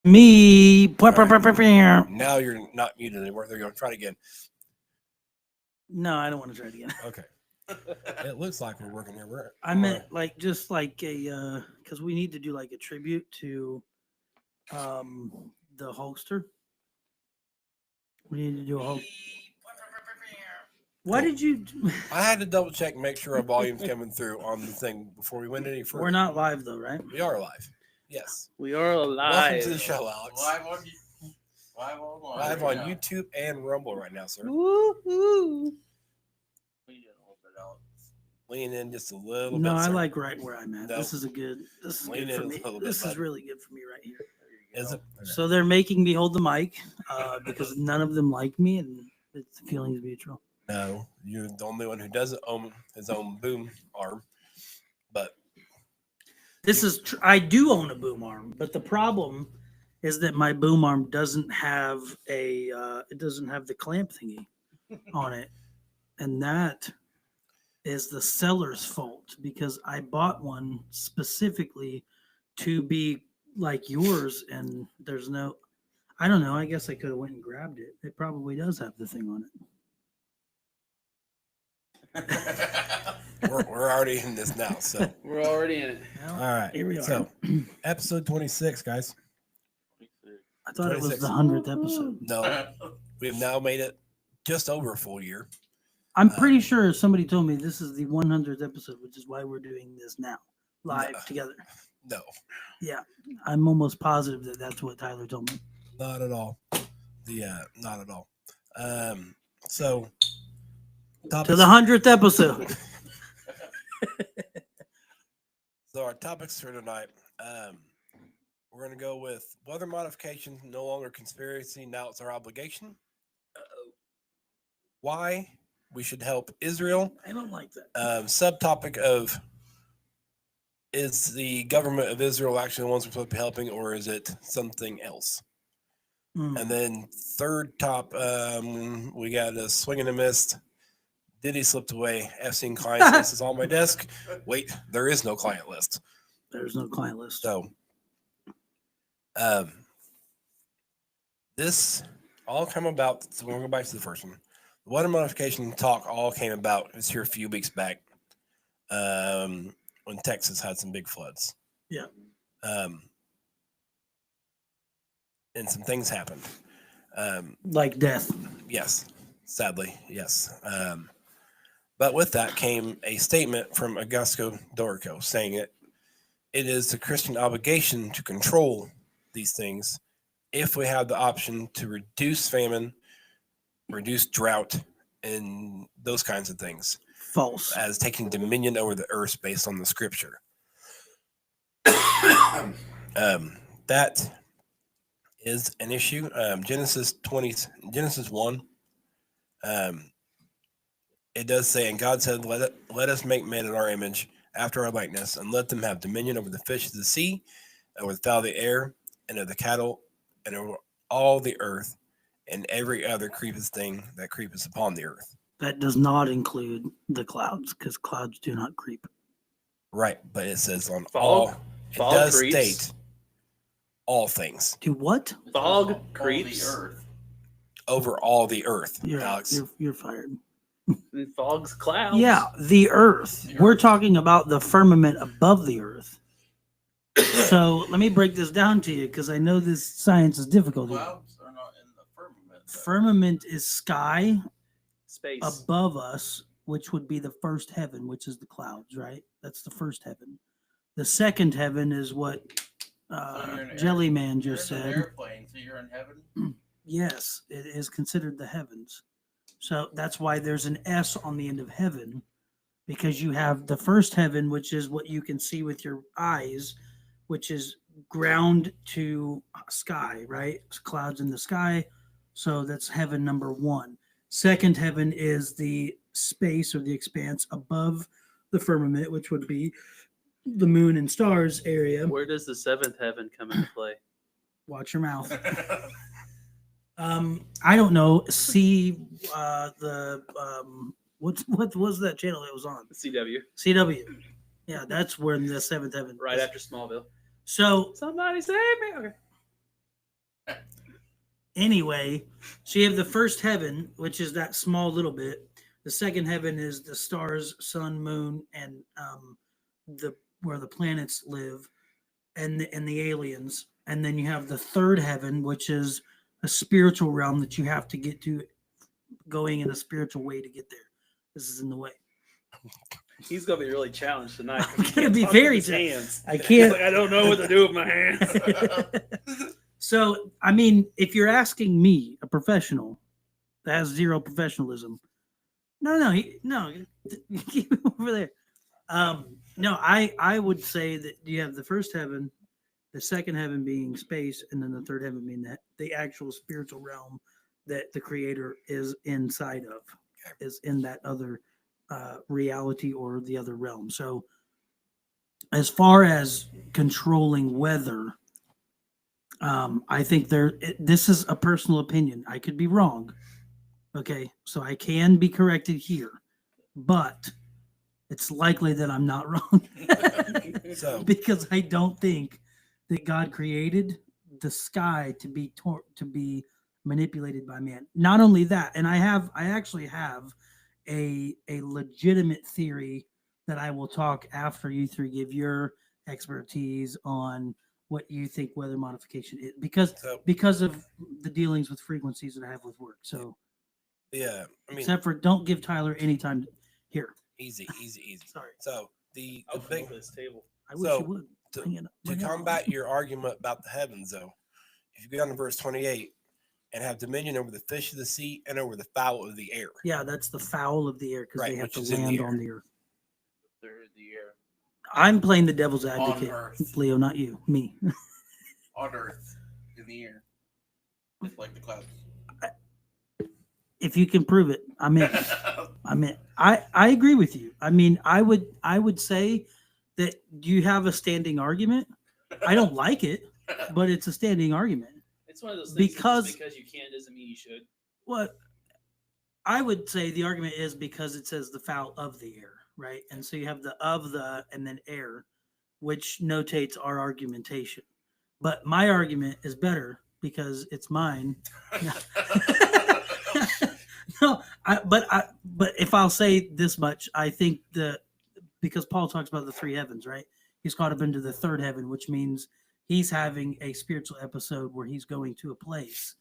Me. Now you're not muted anymore. They're going to try it again. No, I don't want to try it again. Okay. It looks like we're working here. I meant like just like a because we need to do like a tribute to the Hulkster. We need to do a Hulk. Why did you? I had to double check and make sure our volume's coming through on the thing before we went any further. We're not live though, right? We are live. Yes. We are alive. Welcome to the show, Alex. Live on YouTube and Rumble right now, sir. Woo-hoo. Lean in just a little bit. No, I sir. like right where I'm at. No. This is a good. This is Lean good in for a me. little bit, This is bud. really good for me right here. Is it? So they're making me hold the mic because none of them like me, and it's feelings mutual. No, you're the only one who doesn't own his own boom arm. But This is I do own a boom arm, but the problem is that my boom arm doesn't have it doesn't have the clamp thingy on it, and that is the seller's fault because I bought one specifically to be like yours, and there's no. I don't know. I guess I could have went and grabbed it. It probably does have the thing on it. we're already in this now. So We're already in it. Well, all right. here we are. So episode 26, guys. I thought it was 26. the 100th episode. No, we have now made it just over a full year. I'm pretty sure somebody told me this is the 100th episode, which is why we're doing this now, live No. together. No, Yeah, I'm almost positive that that's what Tyler told me. not at all. Not at all. So To the 100th episode. So our topics for tonight, we're going to go with weather modification, no longer conspiracy, now it's our obligation. Why we should help Israel. I don't like that. Subtopic of, is the government of Israel actually the ones we're supposed to be helping, or is it something else? Mm. And then third top, we got a swing and a miss. Diddy slipped away. Epstein client list is on my desk. Wait, there is no client list. There's no client list. So, this all come about. So we're going to go back to the first one. The weather modification talk all came about. It was here a few weeks back when Texas had some big floods. Yeah. And some things happened. Like death. Yes, sadly, yes. But with that came a statement from Augusto Dorico saying it is the Christian obligation to control these things if we have the option to reduce famine, reduce drought, and those kinds of things. False. As taking dominion over the earth based on the scripture. That is an issue. Genesis 1. It does say, and God said, let us make man in our image, after our likeness, and let them have dominion over the fish of the sea, and over the fowl of the air, and of the cattle, and over all the earth, and every other creepeth thing that creepeth upon the earth. That does not include the clouds, because clouds do not creep. Right, but it says on Fog? all. It Fog does creeps? state all things Do what? Fog creeps. over all the earth, You're, Alex. you're fired. And fog's clouds. Yeah, the earth. We're talking about the firmament above the earth. So let me break this down to you because I know this science is difficult. Clouds are not in the firmament. Firmament is sky Space. above us, which would be the first heaven, which is the clouds, right? That's the first heaven. The second heaven is what you're in Jellyman You're just in an said. airplane, so you're in heaven. Yes, it is considered the heavens. So that's why there's an S on the end of heaven, because you have the first heaven, which is what you can see with your eyes, which is ground to sky, right? It's clouds in the sky. So that's heaven number one. Second heaven is the space or the expanse above the firmament, which would be the moon and stars area. Where does the seventh heaven come into play? Watch your mouth. I don't know. See what was that channel it was on? CW. CW. Yeah, that's where the seventh heaven. Right after Smallville. So Somebody save me. Okay. Anyway, so you have the first heaven, which is that small little bit. The second heaven is the stars, sun, moon, and the where the planets live, and the aliens. And then you have the third heaven, which is a spiritual realm that you have to get to, going in a spiritual way to get there. This is in the way. He's gonna be really challenged tonight. 'cause I'm he gonna can't be talk with very his cha- hands. I He's can't. like, I don't know what to do with my hands. So, I mean, if you're asking me, a professional that has zero professionalism, no, keep it over there. No, I would say that you have the first heaven, the second heaven being space, and then the third heaven being the actual spiritual realm that the Creator is inside of, is in that other reality or the other realm. So, as far as controlling weather, I think this is a personal opinion. I could be wrong. Okay, so I can be corrected here, but it's likely that I'm not wrong. So Because I don't think that God created the sky to be manipulated by man. Not only that, and I actually have a legitimate theory that I will talk after you three give your expertise on what you think weather modification is, so because of the dealings with frequencies that I have with work. So yeah, I mean, except for don't give Tyler any time here. easy. Sorry, So the I'll big flip this table. I wish So, you would. to- Bring it, to bring it on. combat your argument about the heavens, though, if you go down to verse 28 and have dominion over the fish of the sea and over the fowl of the air. Yeah, that's the fowl of the air because Right, they have which to is in the land air. on the earth. They're in the air. I'm playing the devil's On advocate, earth. Leo, not you, me. On Earth. In the air. Just like the clouds. If you can prove it, I'm in. I'm in. I agree with you. I mean, I would say that you have a standing argument. I don't like it, but it's a standing argument. It's one of those things Because- just because you can doesn't mean you should. What I would say the argument is because it says the fowl of the air, right? And so you have the of the and then air, which notates our argumentation. But my argument is better because it's mine. No, but if I'll say this much, I think because Paul talks about the three heavens, right? He's caught up into the third heaven, which means he's having a spiritual episode where he's going to a place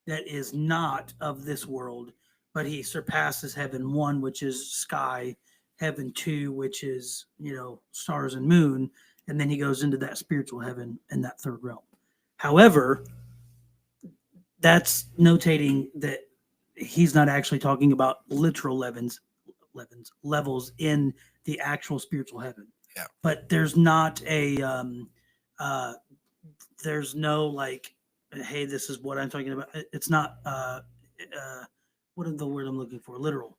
that is not of this world, but he surpasses heaven one, which is sky, heaven two, which is, stars and moon, and then he goes into that spiritual heaven and that third realm. However, that's notating that he's not actually talking about literal levels in the actual spiritual heaven. Yeah. But there's not there's no like, hey, this is what I'm talking about. It's not what is the word I'm looking for? Literal.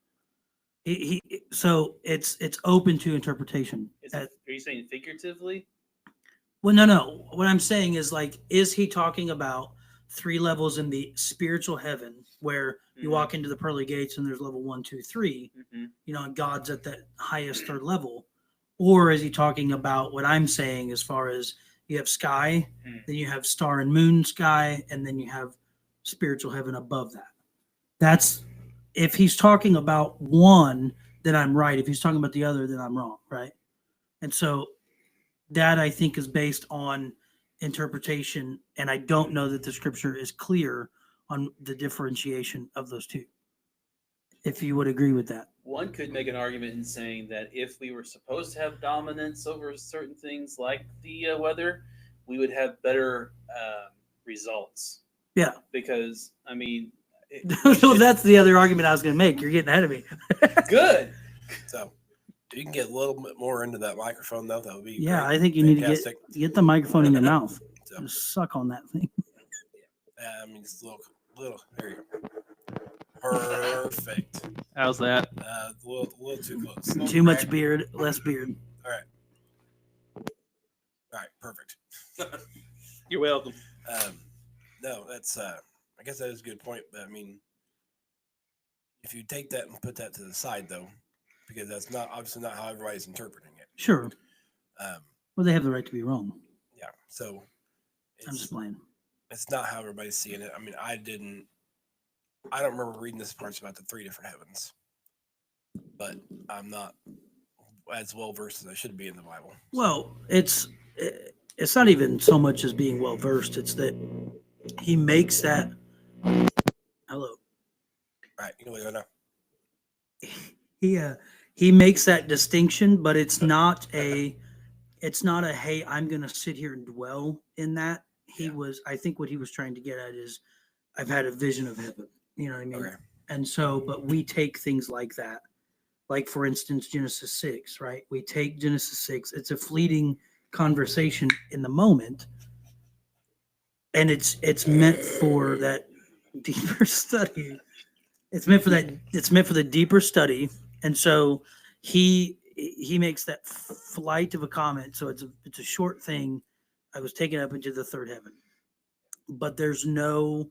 So it's open to interpretation. Are you saying figuratively? Well, no. What I'm saying is like, is he talking about three levels in the spiritual heaven where you walk into the pearly gates and there's level 1, 2, 3, and God's at that highest third level? Or is he talking about what I'm saying as far as you have sky, then you have star and moon sky, and then you have spiritual heaven above that? That's, if he's talking about one, then I'm right. If he's talking about the other, then I'm wrong, right? And so that I think is based on interpretation, and I don't know that the scripture is clear on the differentiation of those two. If you would agree with that. One could make an argument in saying that if we were supposed to have dominance over certain things like the weather, we would have better results. Yeah. Because, I mean... So that's the other argument I was going to make. You're getting ahead of me. Good. So if you can get a little bit more into that microphone, though, that would be Yeah, great. I think you need to Fantastic. get the microphone in your mouth. So, Just suck on that thing. I mean, it's a little. There you go. Perfect. How's that? A little too close. Too much beard, less beard. All right. Perfect. You're welcome. No, that's. I guess that is a good point. But I mean, if you take that and put that to the side, though, because that's obviously not how everybody's interpreting it. Sure. Um, Well, they have the right to be wrong. yeah. So I'm just playing. It's not how everybody's seeing it. I mean, I don't remember reading this parts about the 3 different heavens, but I'm not as well versed as I should be in the Bible. Well, it's not even so much as being well versed. It's that he makes that. Hello. All right, you know what I know. He makes that distinction, but it's not a hey, I'm gonna sit here and dwell in that. I think what he was trying to get at is I've had a vision of heaven. You know what I mean? Okay. And so, but we take things like that. Like for instance, Genesis 6, right? We take Genesis 6, it's a fleeting conversation in the moment. And it's meant for that deeper study. It's meant for the deeper study. And so he makes that flight of a comment. So it's a short thing. I was taken up into the third heaven. But there's no,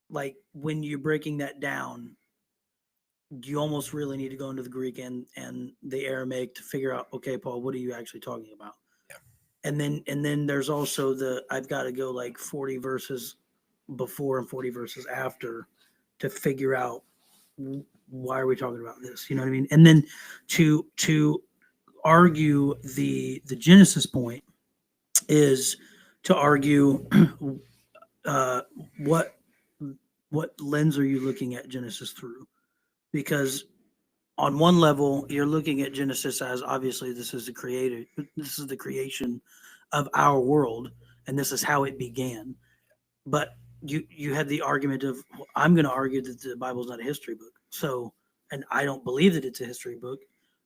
like, when you're breaking that down, you almost really need to go into the Greek and the Aramaic to figure out, okay, Paul, what are you actually talking about? Yeah. And then there's also I've got to go like 40 verses before and 40 verses after to figure out why are we talking about this? You know what I mean? And then to argue the Genesis point is to argue what lens are you looking at Genesis through? Because on one level, you're looking at Genesis as obviously this is the creation of our world, and this is how it began. But you had the argument of, well, I'm going to argue that the Bible is not a history book. So, and I don't believe that it's a history book.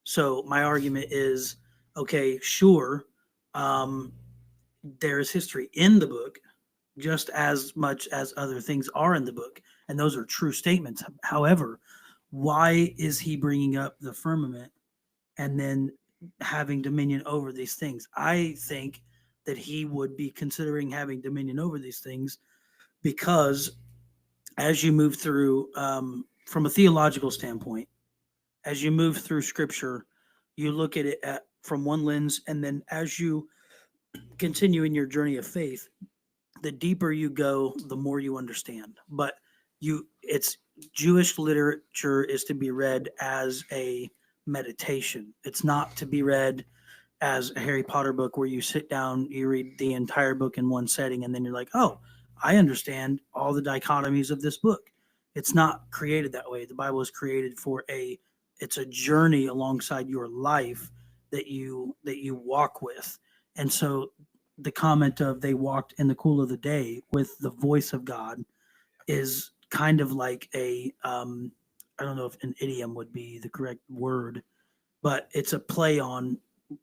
So my argument is, okay, sure, there is history in the book, just as much as other things are in the book, and those are true statements. However, why is he bringing up the firmament and then having dominion over these things? I think that he would be considering having dominion over these things because as you move through, from a theological standpoint, as you move through scripture, you look at it from one lens, and then as you continue in your journey of faith, the deeper you go, the more you understand. But it's Jewish literature is to be read as a meditation. It's not to be read as a Harry Potter book where you sit down, you read the entire book in one setting, and then you're like, oh, I understand all the dichotomies of this book. It's not created that way. The Bible is created for it's a journey alongside your life that you walk with. And so the comment of they walked in the cool of the day with the voice of God is kind of like I don't know if an idiom would be the correct word, but it's a play on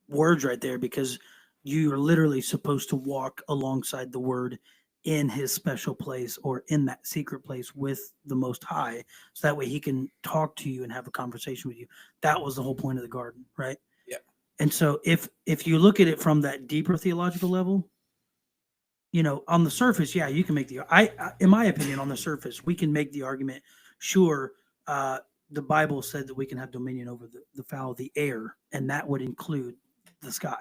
words right there because you are literally supposed to walk alongside the word in his special place or in that secret place with the Most High, so that way he can talk to you and have a conversation with you. That was the whole point of the garden, right? Yeah. And so if you look at it from that deeper theological level, on the surface, yeah, you can make in my opinion, on the surface, we can make the argument, sure, the Bible said that we can have dominion over the fowl of the air, and that would include the sky.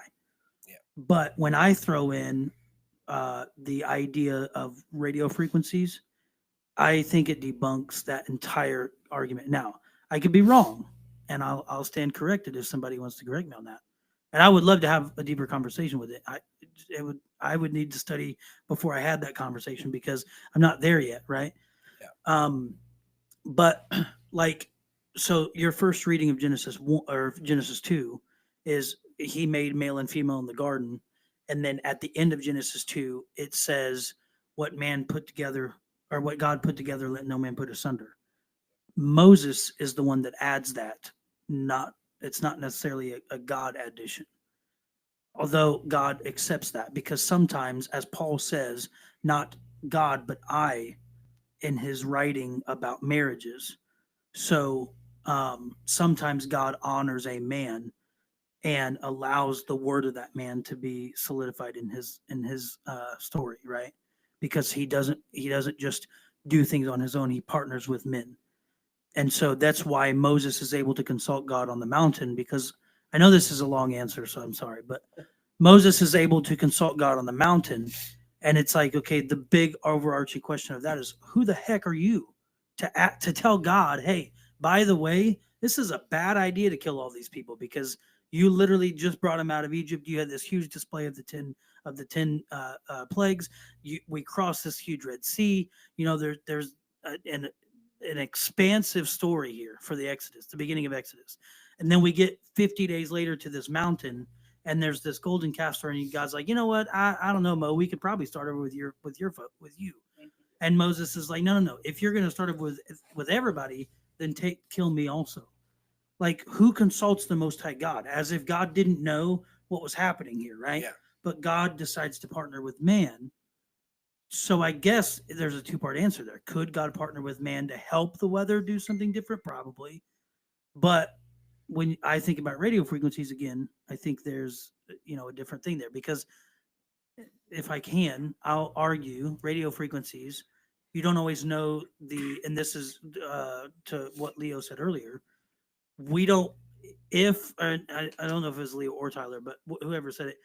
Yeah. But when I throw in the idea of radio frequencies, I think it debunks that entire argument. Now, I could be wrong, and I'll stand corrected if somebody wants to correct me on that. And I would love to have a deeper conversation with it. I would need to study before I had that conversation because I'm not there yet, right? Yeah. But like, so your first reading of Genesis 1 or Genesis 2 is he made male and female in the garden, and then at the end of Genesis 2, it says, "What man put together, or what God put together, let no man put asunder." Moses is the one that adds that. It's not necessarily a God addition. Although God accepts that, because sometimes, as Paul says, not God, but I, in his writing about marriages. So sometimes God honors a man and allows the word of that man to be solidified in his story, right? Because he doesn't just do things on his own. He partners with men. And so that's why Moses is able to consult God on the mountain, because I know this is a long answer, so I'm sorry, but Moses is able to consult God on the mountain, And it's like, okay, the big overarching question of that is, who the heck are you to tell God, hey, by the way, this is a bad idea to kill all these people because you literally just brought them out of Egypt. You had this huge display of the 10 plagues. We crossed this huge Red Sea. You know, there's an expansive story here for the Exodus, the beginning of Exodus, and then we get 50 days later to this mountain, and there's this golden calf story, and God's like, you know what? I don't know, Mo. We could probably start over with you. And Moses is like, no. If you're going to start over with everybody, then kill me also. Like, who consults the Most High God? As if God didn't know what was happening here, right? Yeah. But God decides to partner with man. So I guess there's a two-part answer there. Could God partner with man to help the weather do something different? Probably. But when I think about radio frequencies again, I think there's a different thing there, because if I can, I'll argue radio frequencies. You don't always know and this is to what Leo said earlier. We don't, I don't know if it was Leo or Tyler, but whoever said it,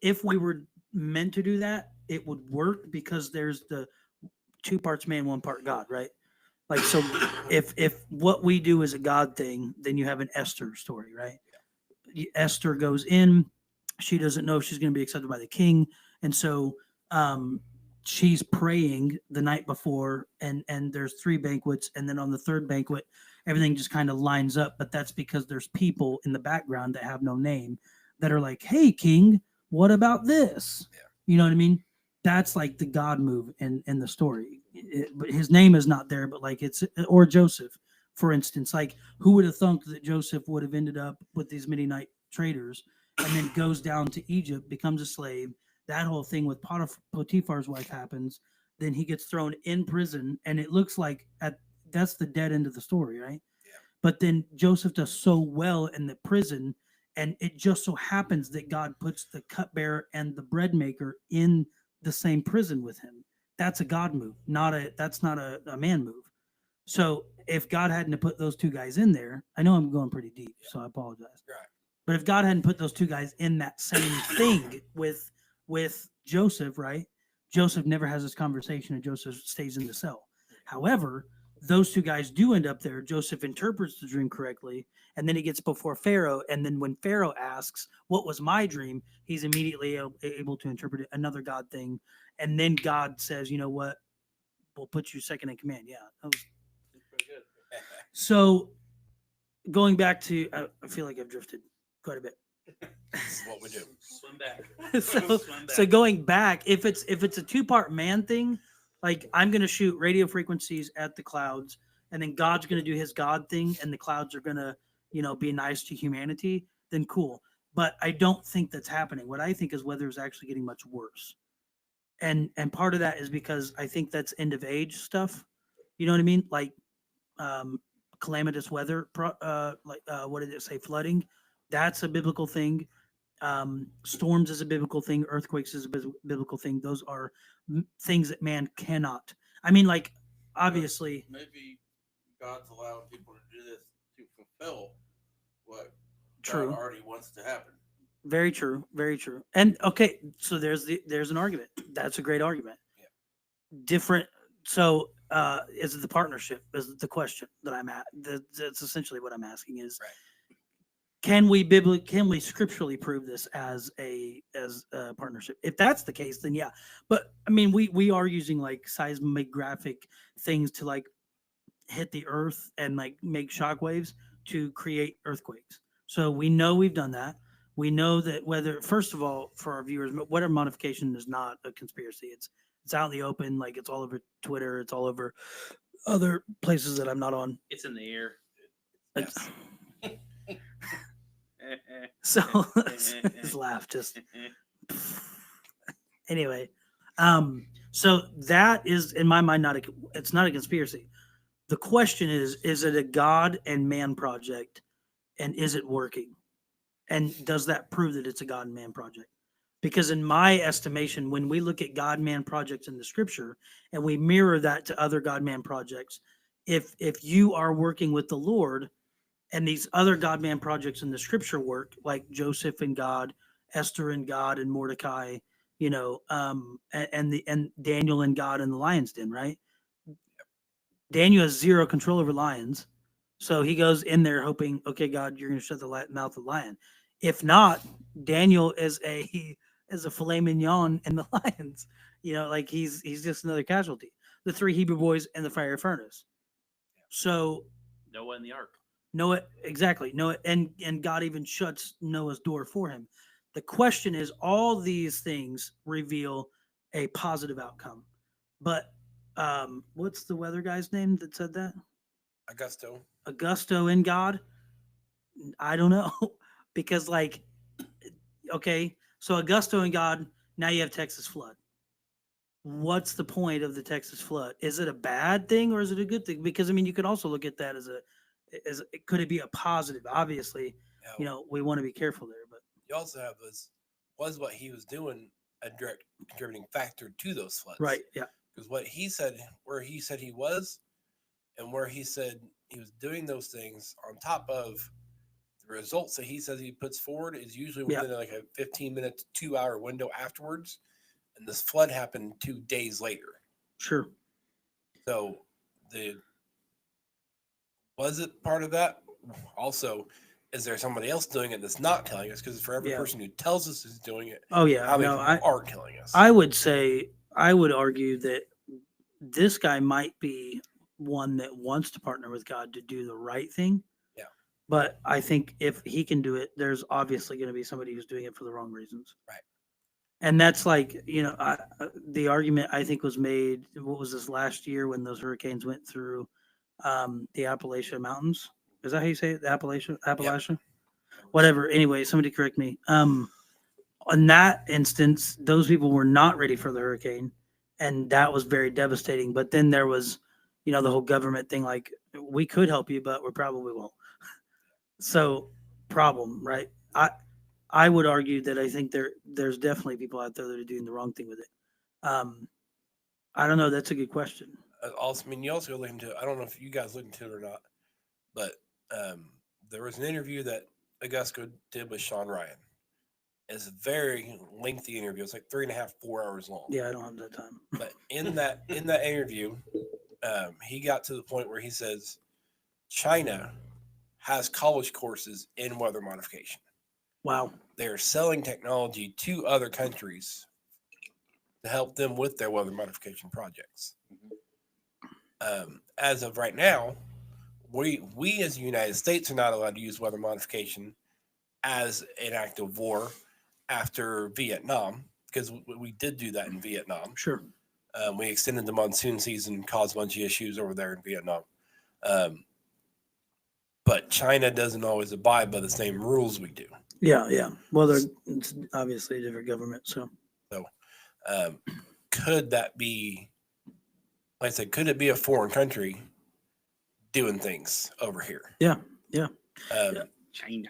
if we were meant to do that, it would work because there's the 2 parts man, 1 part God, right? Like, so if what we do is a God thing, then you have an Esther story, right? Esther goes in, she doesn't know if she's going to be accepted by the king. And so she's praying the night before, and there's 3 banquets. And then on the 3rd banquet, everything just kind of lines up. But that's because there's people in the background that have no name that are like, hey, king, what about this? Yeah. You know what I mean? That's like the God move in the story. But his name is not there, but like or Joseph, for instance. Like, who would have thunk that Joseph would have ended up with these Midianite traders and then goes down to Egypt, becomes a slave? That whole thing with Potiphar's wife happens. Then he gets thrown in prison, and it looks like that's the dead end of the story, right? Yeah. But then Joseph does so well in the prison, and it just so happens that God puts the cupbearer and the bread maker in the same prison with him. That's a God move, that's not a man move. So if God hadn't put those 2 guys in there, I know I'm going pretty deep, so I apologize. Right. But if God hadn't put those 2 guys in that same thing with Joseph, right? Joseph never has this conversation, and Joseph stays in the cell. However, those 2 guys do end up there. Joseph interprets the dream correctly, and then he gets before Pharaoh. And then when Pharaoh asks, what was my dream? He's immediately able to interpret it, another God thing. And then God says, you know what? We'll put you second in command. Yeah. That was Pretty good. so going back to, I feel like I've drifted quite a bit. This is what we do. Swim back. so, Swim so back. going back, if it's a 2-part man thing, like, I'm going to shoot radio frequencies at the clouds, and then God's going to do his God thing, and the clouds are going to, be nice to humanity, then cool. But I don't think that's happening. What I think is weather is actually getting much worse. And part of that is because I think that's end of age stuff. You know what I mean? Like calamitous weather, what did it say? Flooding. That's a biblical thing. Storms is a biblical thing. Earthquakes is a biblical thing. Those are things that man cannot. I mean, like, obviously. Maybe God's allowing people to do this to fulfill what True. God already wants to happen. Very true. Very true. And okay, so there's an argument. That's a great argument. Yeah. Different. So is it the partnership? Is the question that I'm at? That's essentially what I'm asking is, Right. Can we scripturally prove this as a partnership? If that's the case, then yeah. But I mean, we are using like seismographic things to like hit the earth and like make shockwaves to create earthquakes. So we know we've done that. We know that first of all, for our viewers, weather modification is not a conspiracy. It's out in the open, like it's all over Twitter, it's all over other places that I'm not on. It's in the air. Yes. So his laugh just anyway. So that is in my mind it's not a conspiracy. The question is it a God and man project, and is it working? And does that prove that it's a God and man project? Because in my estimation, when we look at God man projects in the scripture and we mirror that to other God man projects, if you are working with the Lord and these other God man projects in the scripture work, like Joseph and God, Esther and God, and Mordecai, and Daniel and God in the lion's den, right? Daniel has zero control over lions. So he goes in there hoping, okay, God, you're going to shut the mouth of the lion. If not, Daniel is a filet mignon in the lions. Like he's just another casualty. The three Hebrew boys in the fire furnace. So Noah in the ark. Noah, exactly. Noah, and God even shuts Noah's door for him. The question is, all these things reveal a positive outcome. But what's the weather guy's name that said that? Augusto in God? I don't know. Because okay, so Augusto in God, now you have Texas flood. What's the point of the Texas flood? Is it a bad thing or is it a good thing? Because you could also look at that as could it be a positive? Obviously, we want to be careful there, but you also have was what he was doing a direct contributing factor to those floods, right? Yeah, because what he said, where he said he was, and where he said he was doing those things on top of the results that he says he puts forward is usually within like a 15-minute to 2-hour window afterwards. And this flood happened 2 days later. Sure. So was it part of that? Also, is there somebody else doing it that's not telling us? Because for every person who tells us is doing it, how many people aren't telling us? I would argue that this guy might be one that wants to partner with God to do the right thing. Yeah. But I think if he can do it, there's obviously going to be somebody who's doing it for the wrong reasons. Right. And that's the argument I think was made. What was this last year when those hurricanes went through the Appalachian Mountains? Is that how you say it? The Appalachian? Yeah. Whatever. Anyway, somebody correct me. On that instance, those people were not ready for the hurricane, and that was very devastating. But then there was, the whole government thing, like, we could help you, but we probably won't. So, problem, right? I would argue that I think there's definitely people out there that are doing the wrong thing with it. I don't know. That's a good question. Also, you also look into. I don't know if you guys looked into it or not, but there was an interview that Augusto did with Sean Ryan. It's a very lengthy interview. It's like 3.5, 4 hours long. Yeah, I don't have that time. But in that interview, he got to the point where he says China has college courses in weather modification. Wow. They're selling technology to other countries to help them with their weather modification projects. As of right now, we as the United States are not allowed to use weather modification as an act of war after Vietnam, because we did do that in Vietnam. Sure. We extended the monsoon season, caused a bunch of issues over there in Vietnam. But China doesn't always abide by the same rules we do. Yeah. Well, it's obviously a different government, so. Could that be, like I said, could it be a foreign country doing things over here? Yeah. China.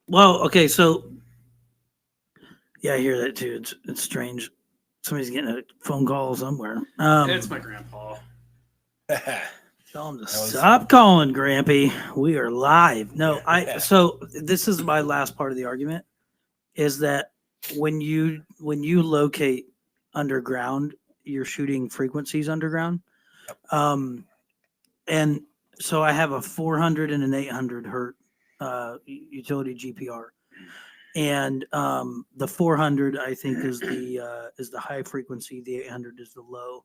Well, okay, so yeah, I hear that too. It's strange. Somebody's getting a phone call somewhere. It's my grandpa. Tell him to stop calling, Grampy. We are live. No, so this is my last part of the argument, is that when you locate underground, you're shooting frequencies underground. And so I have a 400 and an 800 hertz utility GPR. And the 400 I think is the high frequency, the 800 is the low.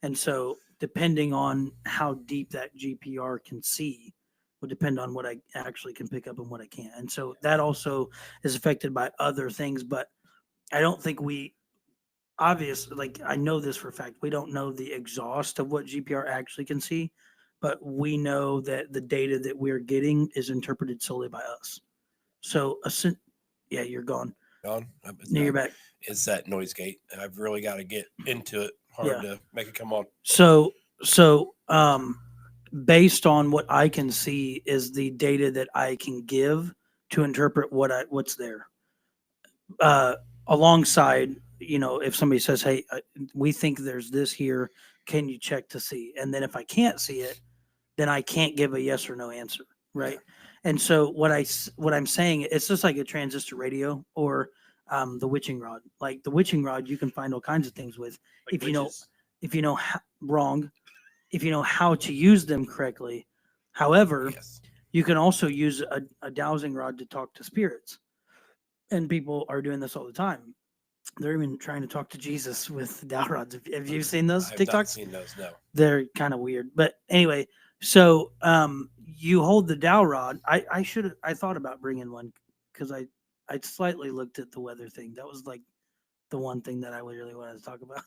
And so depending on how deep that GPR can see will depend on what I actually can pick up and what I can't. And so that also is affected by other things, but I don't think I know this for a fact, we don't know the exhaust of what GPR actually can see, but we know that the data that we're getting is interpreted solely by us. So, yeah, you're gone. Gone? No, you're back. It's that noise gate. I've really got to get into it hard to make it come on. So, based on what I can see is the data that I can give to interpret what's there. Alongside, if somebody says, hey, we think there's this here, can you check to see? And then if I can't see it, then I can't give a yes or no answer, right? And so what I'm saying, it's just like a transistor radio or the witching rod. Like the witching rod, you can find all kinds of things with. Like If you know, witches. if you know wrong, if you know how to use them correctly. However, Yes. you can also use a dowsing rod to talk to spirits, and people are doing this all the time. They're even trying to talk to Jesus with dowel rods. Have you seen those I have not TikToks? seen those. No. They're kind of weird. But anyway, so you hold the dowel rod. I thought about bringing one because I slightly looked at the weather thing. That was like the one thing that I really wanted to talk about.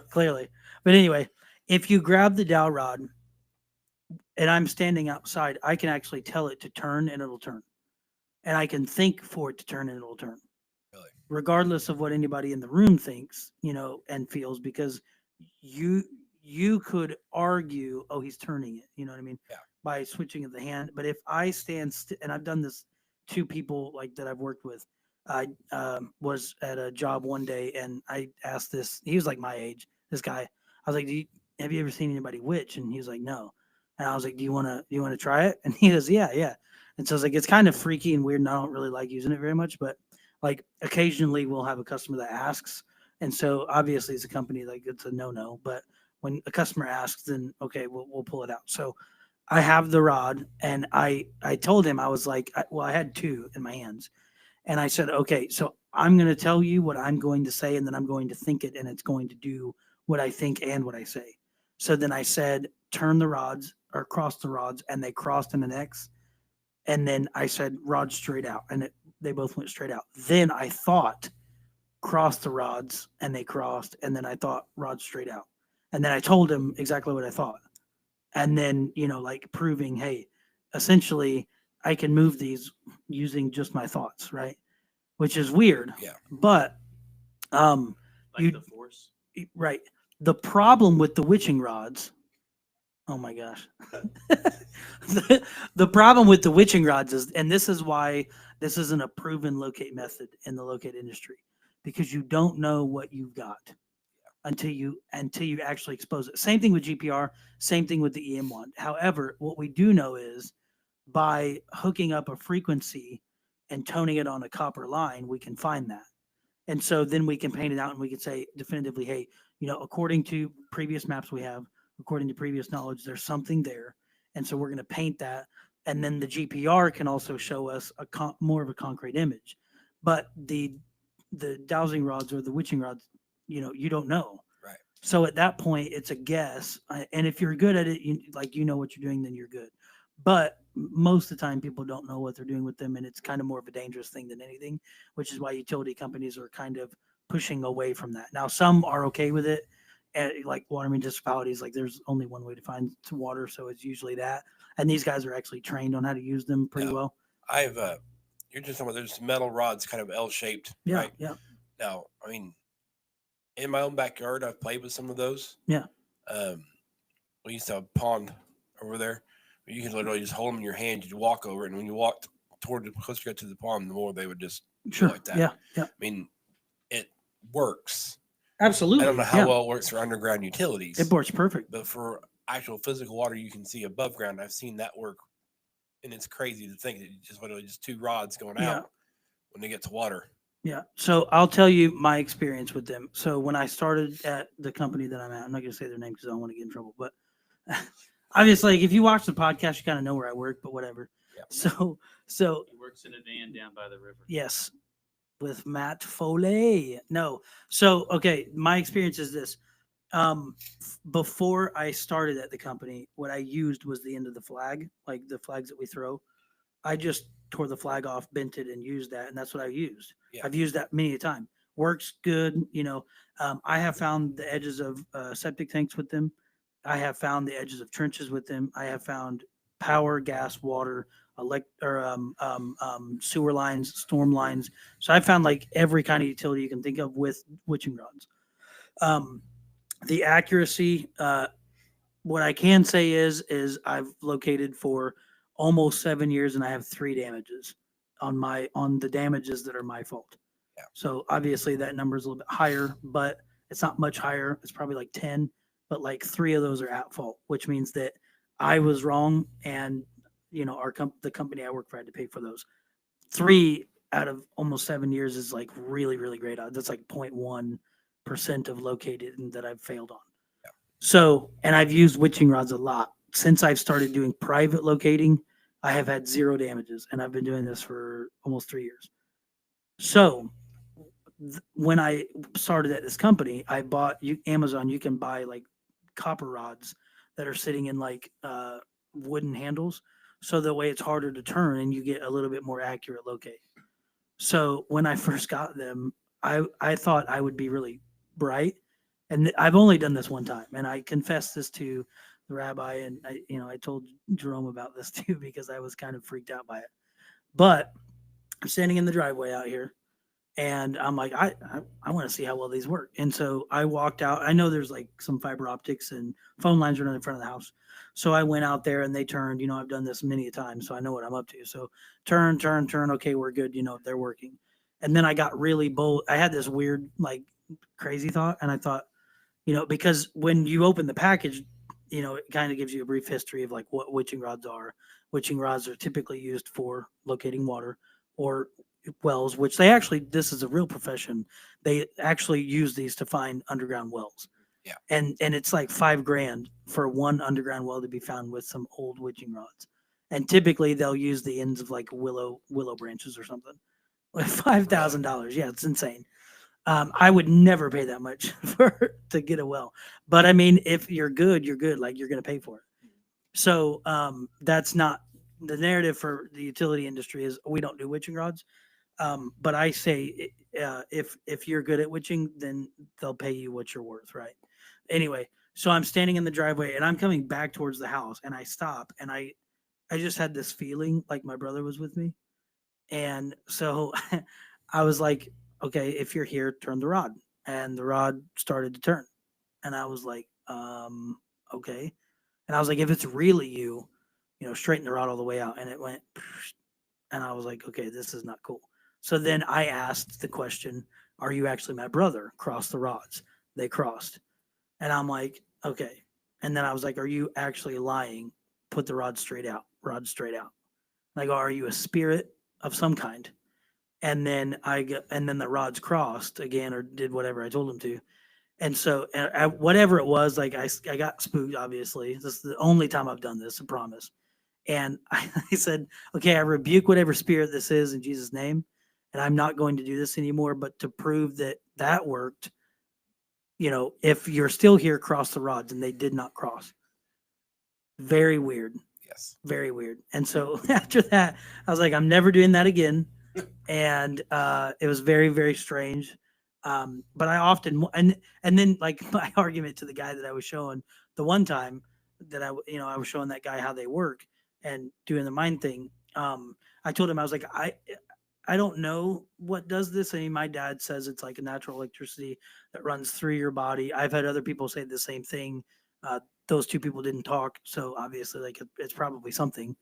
Clearly. But anyway, if you grab the dowel rod and I'm standing outside, I can actually tell it to turn and it'll turn. And I can think for it to turn and it'll turn. Really? Regardless of what anybody in the room thinks, and feels, because you could argue, oh, he's turning it, you know what I mean? Yeah. By switching of the hand. But if I stand and I've done this to people like that I've worked with. I was at a job one day and I asked this, he was like my age, this guy. I was like, have you ever seen anybody witch? And he was like, no. And I was like, do you want to try it? And he goes, yeah. And so I was like, it's kind of freaky and weird and I don't really like using it very much, but like occasionally we'll have a customer that asks. And so obviously it's a company, like it's a no, but when a customer asks, then okay, we'll pull it out. So I have the rod and I told him, I was like, I had two in my hands and I said, okay, so I'm going to tell you what I'm going to say and then I'm going to think it and it's going to do what I think and what I say. So then I said, turn the rods or cross the rods and they crossed in an X. And then I said, rod straight out. And they both went straight out. Then I thought, cross the rods and they crossed. And then I thought, rod straight out. And then I told him exactly what I thought. And then, like proving, hey, essentially I can move these using just my thoughts, right? Which is weird. Yeah. But Like you- the force. right. The problem with the witching rods, oh my gosh. the problem with the witching rods is, and this is why this isn't a proven locate method in the locate industry, because you don't know what you've got until you actually expose it. Same thing with GPR, same thing with the EM wand. However, what we do know is by hooking up a frequency and toning it on a copper line, we can find that. And so then we can paint it out and we can say definitively, hey, according to previous maps we have, according to previous knowledge, there's something there. And so we're going to paint that. And then the GPR can also show us more of a concrete image. But the dowsing rods or the witching rods, you don't know. Right. So at that point, it's a guess. And if you're good at it, you know what you're doing, then you're good. But most of the time, people don't know what they're doing with them, and it's kind of more of a dangerous thing than anything, which is why utility companies are kind of pushing away from that. Now, some are okay with it, and like water municipalities, like there's only one way to find some water, so it's usually that. And these guys are actually trained on how to use them pretty Yeah. well. I've you're just talking about there's metal rods kind of L-shaped, Yeah, right? yeah, Now, I mean, in my own backyard, I've played with some of those. Yeah. We used to have a pond over there where you could literally just hold them in your hand. You'd walk over it, and when you walked toward the closer you got to the pond, the more they would just sure, like that. yeah. I mean, it works. Absolutely. I don't know how yeah. well it works for underground utilities. It works perfect. But for actual physical water you can see above ground, I've seen that work. And it's crazy to think that you just literally just two rods going out when they get to water. Yeah. So I'll tell you my experience with them. So when I started at the company that I'm at, I'm not going to say their name because I don't want to get in trouble, but obviously, like, if you watch the podcast, you kind of know where I work, but whatever. Yeah. So He works in a van down by the river. yes, with Matt Foley. No. So, okay. My experience is this. Before I started at the company, what I used was the end of the flag, like the flags that we throw. I just tore the flag off, bent it, and used that, and that's what I used. Yeah. I've used that many a time. Works good, I have found the edges of septic tanks with them. I have found the edges of trenches with them. I have found power, gas, water, sewer lines, storm lines. So I found like every kind of utility you can think of with witching rods. The accuracy, what I can say is I've located for almost 7 years and I have 3 damages on the damages that are my fault. Yeah. So obviously that number is a little bit higher, but it's not much higher. It's probably like 10, but like 3 of those are at fault, which means that I was wrong and the company I work for had to pay for those. 3 out of almost 7 years is like really, really great. That's like 0.1% of located that I've failed on. So, and I've used witching rods a lot. Since I've started doing private locating, I have had 0 damages, and I've been doing this for almost 3 years. So, when I started at this company, I bought Amazon. You can buy like copper rods that are sitting in like wooden handles, so the way it's harder to turn, and you get a little bit more accurate locate. So when I first got them, I thought I would be really bright, and I've only done this one time, and I confessed this to the rabbi, and I told Jerome about this too because I was kind of freaked out by it. But I'm standing in the driveway out here, and I'm like, I want to see how well these work. And so I walked out. I know there's like some fiber optics and phone lines running in front of the house. So I went out there and they turned. I've done this many a time, so I know what I'm up to. So turn. Okay, we're good. They're working. And then I got really bold. I had this weird, like, crazy thought, and I thought, because when you open the package, it kind of gives you a brief history of like what witching rods are. Witching rods are typically used for locating water or wells, which this is a real profession. They actually use these to find underground wells. Yeah. And it's like $5,000 for one underground well to be found with some old witching rods. And typically they'll use the ends of like willow branches or something. Like $5,000. Yeah, it's insane. I would never pay that much to get a well. But I mean, if you're good, you're good. Like, you're going to pay for it. So that's not the narrative for the utility industry. Is we don't do witching rods. But I say, if you're good at witching, then they'll pay you what you're worth, right? Anyway, so I'm standing in the driveway and I'm coming back towards the house, and I stop, and I just had this feeling like my brother was with me. And so I was like, okay, if you're here, turn the rod. And the rod started to turn. And I was like, okay. And I was like, if it's really you, straighten the rod all the way out. And it went, and I was like, okay, this is not cool. So then I asked the question, are you actually my brother? Cross the rods. They crossed. And I'm like, okay. And then I was like, are you actually lying? Put the rod straight out. Rod straight out. And I go, are you a spirit of some kind? And then and then the rods crossed again, or did whatever I told them to. And so whatever it was, like I got spooked, obviously. This is the only time I've done this, I promise. And I said, okay, I rebuke whatever spirit this is in Jesus' name. And I'm not going to do this anymore. But to prove that worked, if you're still here, cross the rods. And they did not cross. Very weird. Yes. Very weird. And so after that, I was like, I'm never doing that again. And it was very, very strange. But I often, and then like my argument to the guy that I was showing the one time that I was showing that guy how they work and doing the mind thing. I told him, I was like, I don't know what does this. I mean, my dad says it's like a natural electricity that runs through your body. I've had other people say the same thing. Those two people didn't talk, so obviously, like, it's probably something.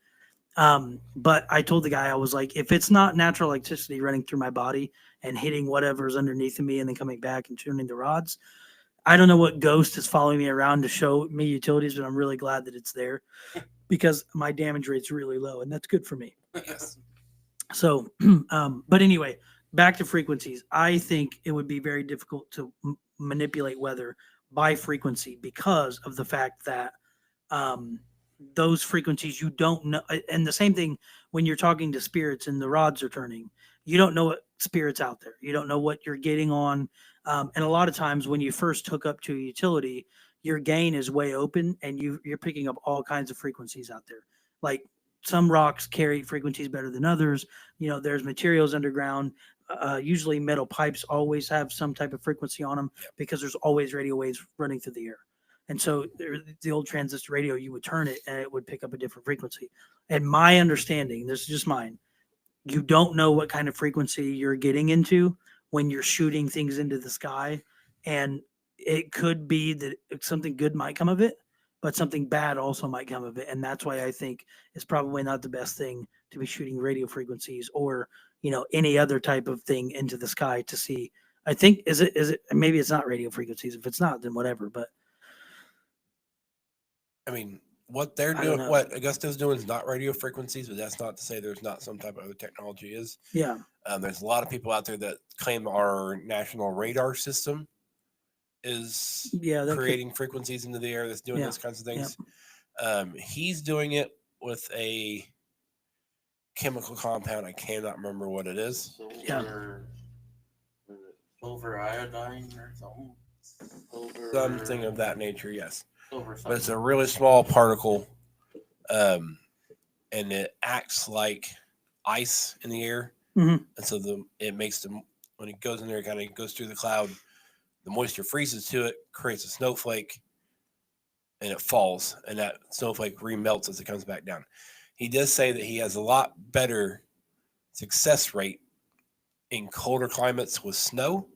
But I told the guy, I was like, if it's not natural electricity running through my body and hitting whatever's underneath of me and then coming back and turning the rods, I don't know what ghost is following me around to show me utilities, but I'm really glad that it's there because my damage rate's really low, and that's good for me. Yes. So, but anyway, back to frequencies. I think it would be very difficult to manipulate weather by frequency because of the fact that those frequencies you don't know. And the same thing when you're talking to spirits and the rods are turning, you don't know what spirits out there. You don't know what you're getting on. And a lot of times when you first hook up to a utility, your gain is way open and you're picking up all kinds of frequencies out there. Like some rocks carry frequencies better than others. There's materials underground. Usually metal pipes always have some type of frequency on them because there's always radio waves running through the air. And so the old transistor radio, you would turn it and it would pick up a different frequency. And my understanding, this is just mine, you don't know what kind of frequency you're getting into when you're shooting things into the sky. And it could be that something good might come of it, but something bad also might come of it. And that's why I think it's probably not the best thing to be shooting radio frequencies or, any other type of thing into the sky to see. I think, is it, maybe it's not radio frequencies. If it's not, then whatever. But I mean, what they're I don't doing, know. what Augusta's doing is not radio frequencies, but that's not to say there's not some type of other technology is. Yeah. There's a lot of people out there that claim our national radar system is Yeah. That could, creating frequencies into the air that's doing Yeah, those kinds of things. He's doing it with a chemical compound. I cannot remember what it is. Silver iodine or something. Something of that nature, yes. Silver But it's something. a really small particle, and it acts like ice in the air. Mhm. And so it makes them, when it goes in there, it kind of goes through the cloud, the moisture freezes to it, creates a snowflake, and it falls, and that snowflake remelts as it comes back down. He does say that he has a lot better success rate in colder climates with snow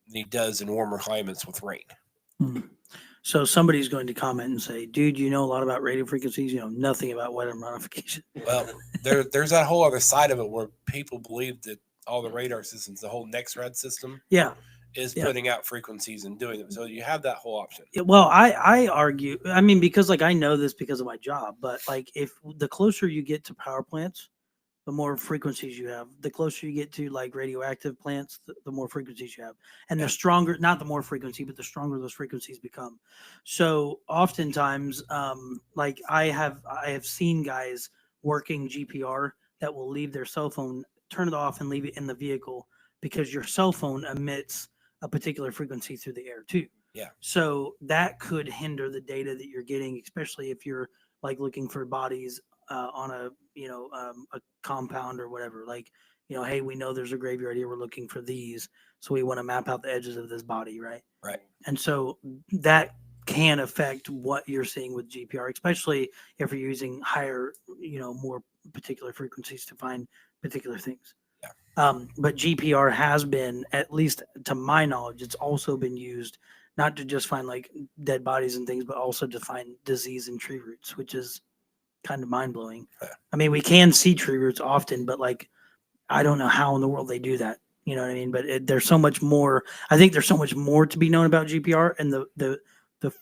than he does in warmer climates with rain. Mhm. So somebody's going to comment and say, dude, you know a lot about radio frequencies, you know nothing about weather modification. Well, there's that whole other side of it where people believe that all the radar systems, the whole NextRad system, Yeah. is Yeah. putting out frequencies and doing them. So you have that whole option. Yeah, well, I argue, I mean, because like I know this because of my job, but like if the closer you get to power plants, the more frequencies you have. The closer you get to like radioactive plants, the more frequencies you have. And the stronger, not the more frequency, but the stronger those frequencies become. So oftentimes, like I have seen guys working GPR that will leave their cell phone, turn it off and leave it in the vehicle because your cell phone emits a particular frequency through the air too. Yeah. So that could hinder the data that you're getting, especially if you're like looking for bodies on a a compound or whatever. Like, hey, we know there's a graveyard here. We're looking for these, so we want to map out the edges of this body, right? Right. And so that can affect what you're seeing with GPR, especially if you're using higher, more particular frequencies to find particular things. Yeah. But GPR has been, at least to my knowledge, it's also been used not to just find like dead bodies and things, but also to find disease in tree roots, which is kind of mind blowing. Yeah. I mean, we can see tree roots often, but like, I don't know how in the world they do that. You know what I mean? But there's so much more. I think there's so much more to be known about GPR, and the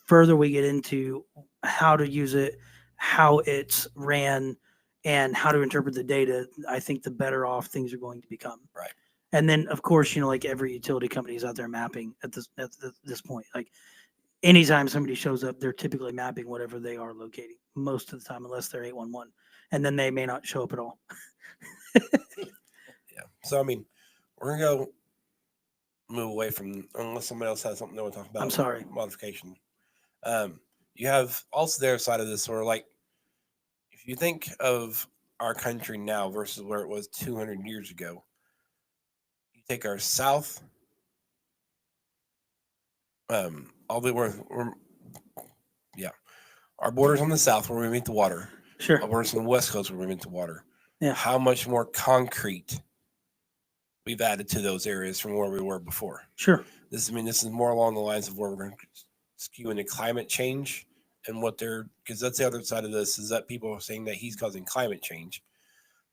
further we get into how to use it, how it's ran, and how to interpret the data, I think the better off things are going to become. Right. And then, of course, like every utility company is out there mapping at this point. Like anytime somebody shows up, they're typically mapping whatever they are locating most of the time, unless they're 811, and then they may not show up at all. Yeah. So I mean, we're gonna go move away from, unless somebody else has something they want to talk about. I'm sorry. Modification. You have also the other side of this, where like, if you think of our country now versus where it was 200 years ago, you take our south, all the way our borders on the south where we meet the water, Sure. our borders on the west coast where we meet the water. Yeah. How much more concrete we've added to those areas from where we were before. Sure. This is more along the lines of where we're going to skew into climate change and what they're, because that's the other side of this, is that people are saying that he's causing climate change.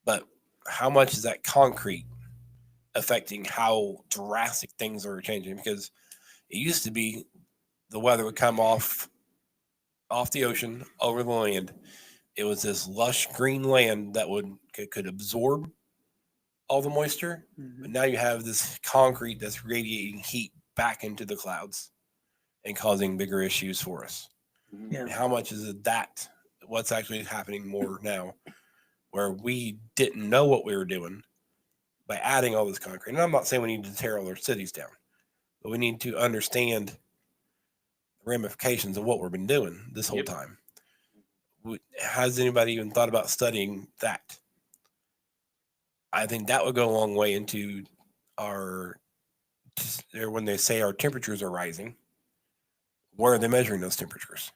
But how much is that concrete affecting how drastic things are changing? Because it used to be the weather would come off the ocean over the land. It was this lush green land that could absorb all the moisture. Mm-hmm. But now you have this concrete that's radiating heat back into the clouds and causing bigger issues for us. Yeah. And how much is it that what's actually happening more now, where we didn't know what we were doing by adding all this concrete? And I'm not saying we need to tear all our cities down, but we need to understand the ramifications of what we've been doing this whole time. Has anybody even thought about studying that? I think that would go a long way into when they say our temperatures are rising, where are they measuring those temperatures?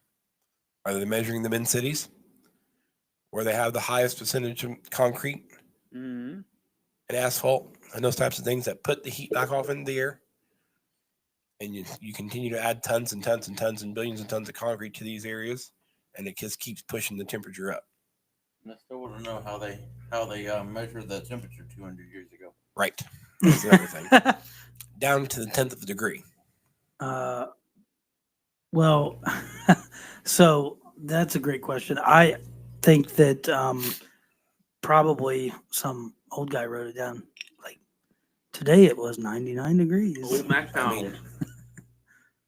Are they measuring them in cities where they have the highest percentage of concrete and asphalt and those types of things that put the heat back off into the air? And you continue to add tons and tons and tons and billions of tons of concrete to these areas, and it just keeps pushing the temperature up. And I still want to know how they measured the temperature 200 years ago. Right. That's another thing. Down to the 10th of a degree. Well, so That's a great question. I think that probably some old guy wrote it down. Like today, it was 99 degrees. Old MacDonald. mean,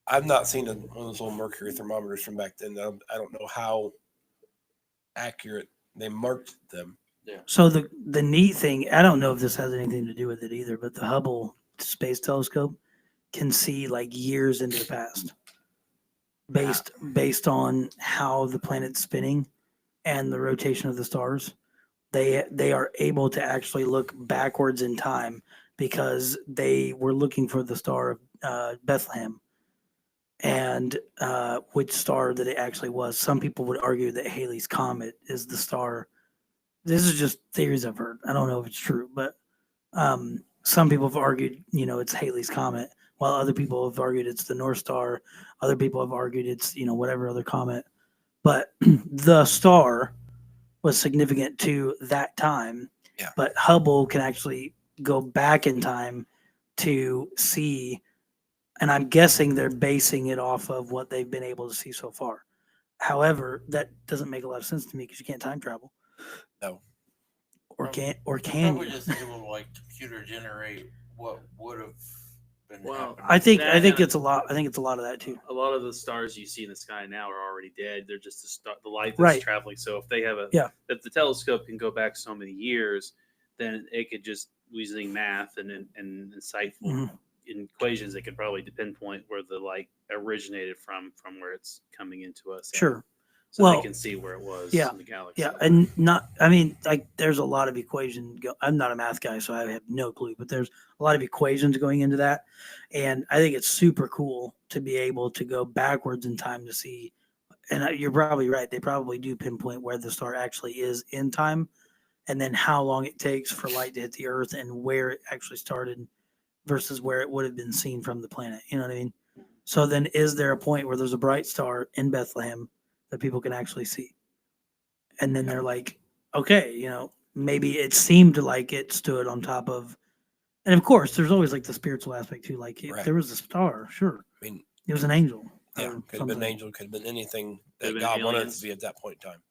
I've not seen one of those little mercury thermometers from back then. I don't know how accurate they marked them. So the neat thing, I don't know if this has anything to do with it either, but the Hubble Space Telescope can see like years into the past, based on how the planet's spinning and the rotation of the stars. They are able to actually look backwards in time because they were looking for the star of Bethlehem and which star that it actually was. Some people would argue that Halley's Comet is the star. This is just theories I've heard. I don't know if it's true, but some people have argued, it's Halley's Comet, while other people have argued it's the North Star. Other people have argued it's, whatever other comet. But the star was significant to that time. Yeah. But Hubble can actually go back in time to see, and I'm guessing they're basing it off of what they've been able to see so far. However, that doesn't make a lot of sense to me because you can't time travel. No. Or can Probably you? just able to like computer generate what would have been Well, happening. I think That- it's a lot. I think it's a lot of that too. A lot of the stars you see in the sky now are already dead. They're just the light that's Right. traveling. So if they have if the telescope can go back so many years, then it could just using math and insightful Mhm. equations, it could probably pinpoint where the light originated from where it's coming into us. at. Sure. So Well, they can see where it was yeah, in the galaxy. Yeah, and there's a lot of I'm not a math guy, so I have no clue, but there's a lot of equations going into that. And I think it's super cool to be able to go backwards in time to see. And you're probably right. They probably do pinpoint where the star actually is in time and then how long it takes for light to hit the earth and where it actually started versus where it would have been seen from the planet. You know what I mean? So then is there a point where there's a bright star in Bethlehem that people can actually see? And then they're like, okay, maybe it seemed like it stood on top of, and of course, there's always like the spiritual aspect too. Like if Right. there was a star, sure, I mean, it was an angel. yeah, or could have been an something. angel, could have been anything Could have that been God wanted it aliens. to be at that point in time.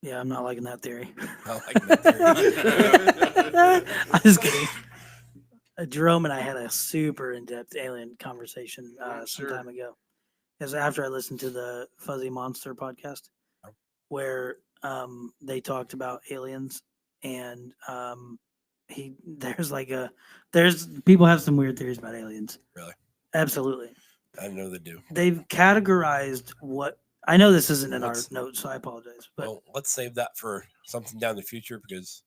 Yeah, I'm not liking that theory. I like that theory. I'm just kidding. Jerome and I had a super in-depth alien conversation some Sure. time ago. Because after I listened to the Fuzzy Monster podcast, where they talked about aliens, and there's people have some weird theories about aliens. Really? Absolutely. I know they do. They've categorized what I know. This isn't in our Let's- notes, so I apologize. But Well, let's save that for something down the future because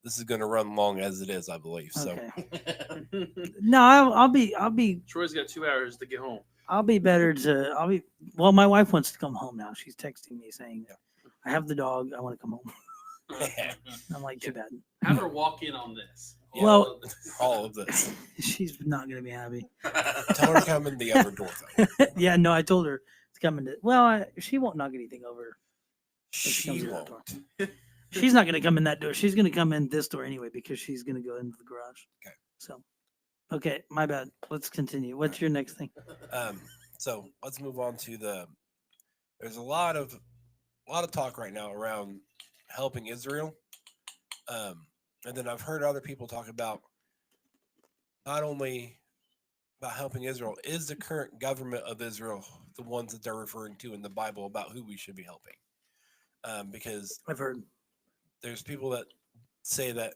this is going to run long as it is, I believe. So okay. No, I'll be Troy's got 2 hours to get home. well, my wife wants to come home now. She's texting me saying, I have the dog. I want to come home. I'm like, too bad. Have her walk in on this. Well- all of this. She's not going to be happy. Tell her to come in the other door, though. Yeah, no, I told her to come in. She won't knock anything over. she comes She in that won't. She's not going to come in that door. She's going to come in this door anyway because she's going to go into the garage. Okay. So, okay, my bad. Let's continue. What's your next thing? So let's move on to there's a lot of talk right now around helping Israel. And then I've heard other people talk about not only about helping Israel, is the current government of Israel the ones that they're referring to in the Bible about who we should be helping? Because I've heard. there's people that say that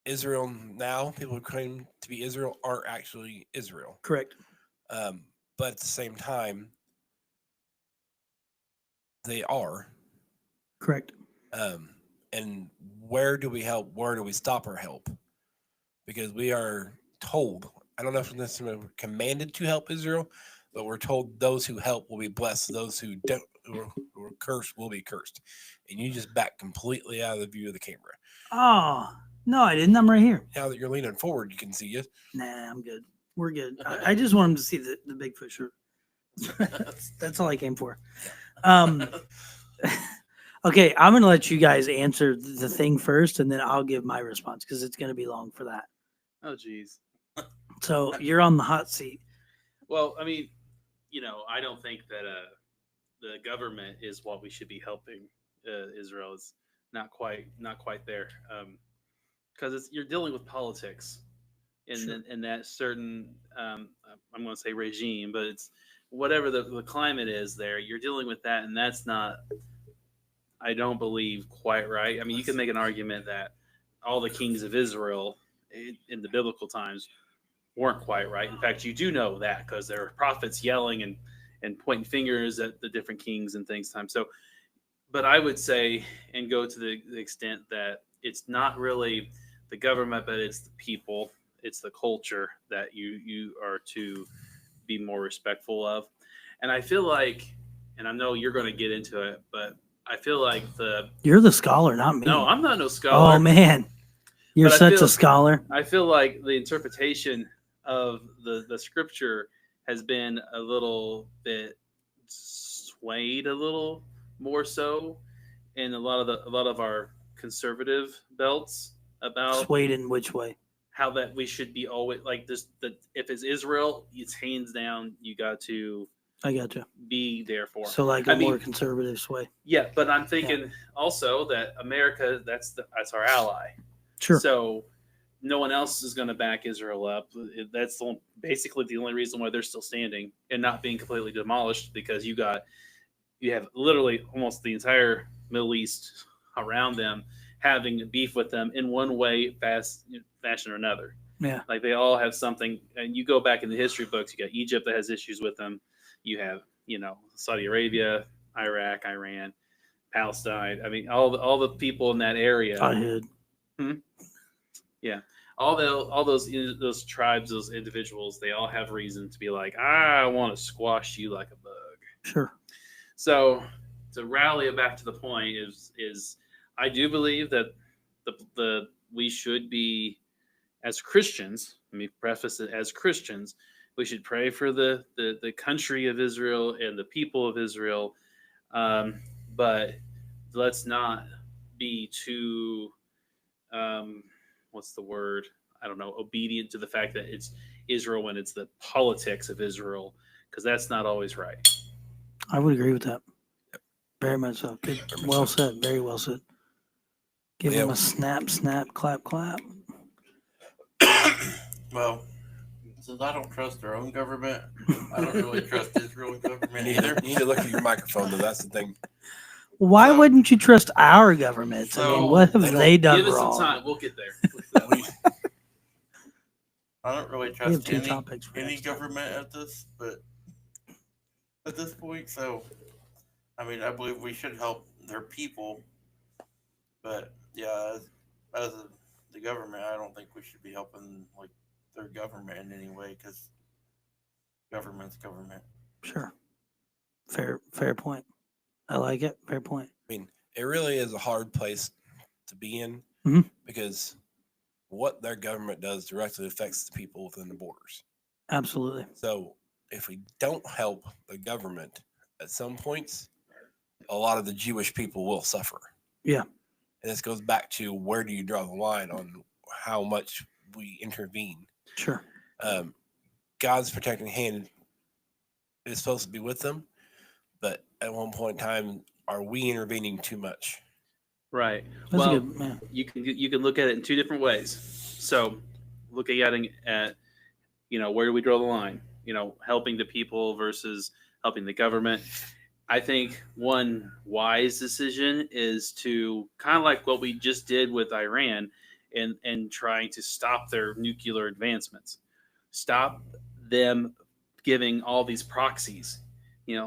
Israel now, people who claim to be Israel, aren't actually Israel. Correct. But at the same time, they are. Correct. And where do we help? Where do we stop our help? Because we are told, I don't know if necessarily we're commanded to help Israel, but we're told those who help will be blessed. Those who don't, who are cursed will be cursed. And you just back completely out of the view of the camera. Oh, no, I didn't. I'm right here. Now that you're leaning forward, you can see you. Nah, I'm good. We're good. I just want him to see the Bigfoot shirt. That's all I came for. Okay, I'm going to let you guys answer the thing first, and then I'll give my response because it's going to be long for that. Oh, geez. So you're on the hot seat. Well, I mean, I don't think that the government is what we should be helping. Israel is not quite there, because it's you're dealing with politics Sure. in that certain I'm going to say regime, but it's whatever the climate is there. You're dealing with that, and that's not, I don't believe, quite right. I mean, you can make an argument that all the kings of Israel in the biblical times weren't quite right. In fact, you do know that because there are prophets yelling and pointing fingers at the different kings and things. Time so, but I would say and go to the extent that it's not really the government, but it's the people, it's the culture that you are to be more respectful of. And I feel like, and I know you're going to get into it, but I feel like You're the scholar, not me. no, I'm not no Oh scholar. man, you're But such a scholar. I feel like the interpretation of the scripture has been a little bit swayed a little more so in a lot of our conservative belts about Swayed in which way? how that we should be always like this, that if it's Israel, it's hands down you got to I got you. be there for. So like I a more mean, conservative sway. yeah, but I'm thinking also that America, that's our ally. Sure. So no one else is going to back Israel up. That's basically the only reason why they're still standing and not being completely demolished, because you have literally almost the entire Middle East around them having beef with them in one way, fashion or another. Yeah. Like they all have something. And you go back in the history books, you got Egypt that has issues with them. You have, Saudi Arabia, Iraq, Iran, Palestine. I mean, all the people in that area. I had. Yeah, all those tribes, those individuals, they all have reason to be like, I want to squash you like a bug. Sure. So to rally it back to the point is I do believe that the we should be, as Christians. Let me preface it, as Christians, we should pray for the country of Israel and the people of Israel, but let's not be too what's the word? I don't know, obedient to the fact that it's Israel when it's the politics of Israel, because that's not always right. I would agree with that. Very much so. Good. Very much Well so. said. Very well said. Give Yeah. him a snap, snap, clap, clap. Well, since I don't trust their own government, I don't really trust Israel's government You either. need to look at your microphone, though. That's the thing. Why So- wouldn't you trust our government? I mean, So, what have they they, don't- done Give us wrong? some time. We'll get there. I don't really We have trust two topics for any next time. government at this point. So, I mean, I believe we should help their people, but yeah, as the government, I don't think we should be helping like their government in any way, because government's government. Sure. Fair point. I like it. Fair point. I mean, it really is a hard place to be in Mhm. because what their government does directly affects the people within the borders. Absolutely. So if we don't help the government at some points, a lot of the Jewish people will suffer. Yeah. And this goes back to, where do you draw the line on how much we intervene? Sure. God's protecting hand is supposed to be with them, but at one point in time, are we intervening too much? Right. That's a Well, good man. you can look at it in two different ways. So, looking at where do we draw the line? Helping the people versus helping the government. I think one wise decision is to kind of like what we just did with Iran and trying to stop their nuclear advancements. Stop them giving all these proxies.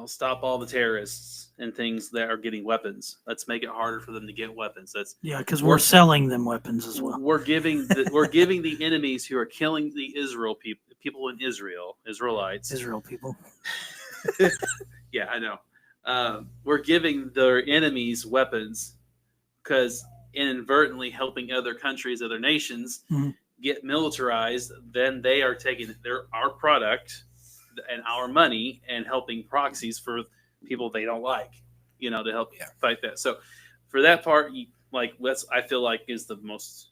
Stop all the terrorists and things that are getting weapons. Let's make it harder for them to get weapons. Yeah, because we're selling them weapons as well. We're giving the enemies who are killing the Israel people in Israel, Israelites. Israel people. Yeah, I know. We're giving their enemies weapons because inadvertently helping other countries, other nations Mhm. get militarized. Then they are taking our product and our money and helping proxies for people they don't like, to help fight that. So for that part, I feel like is the most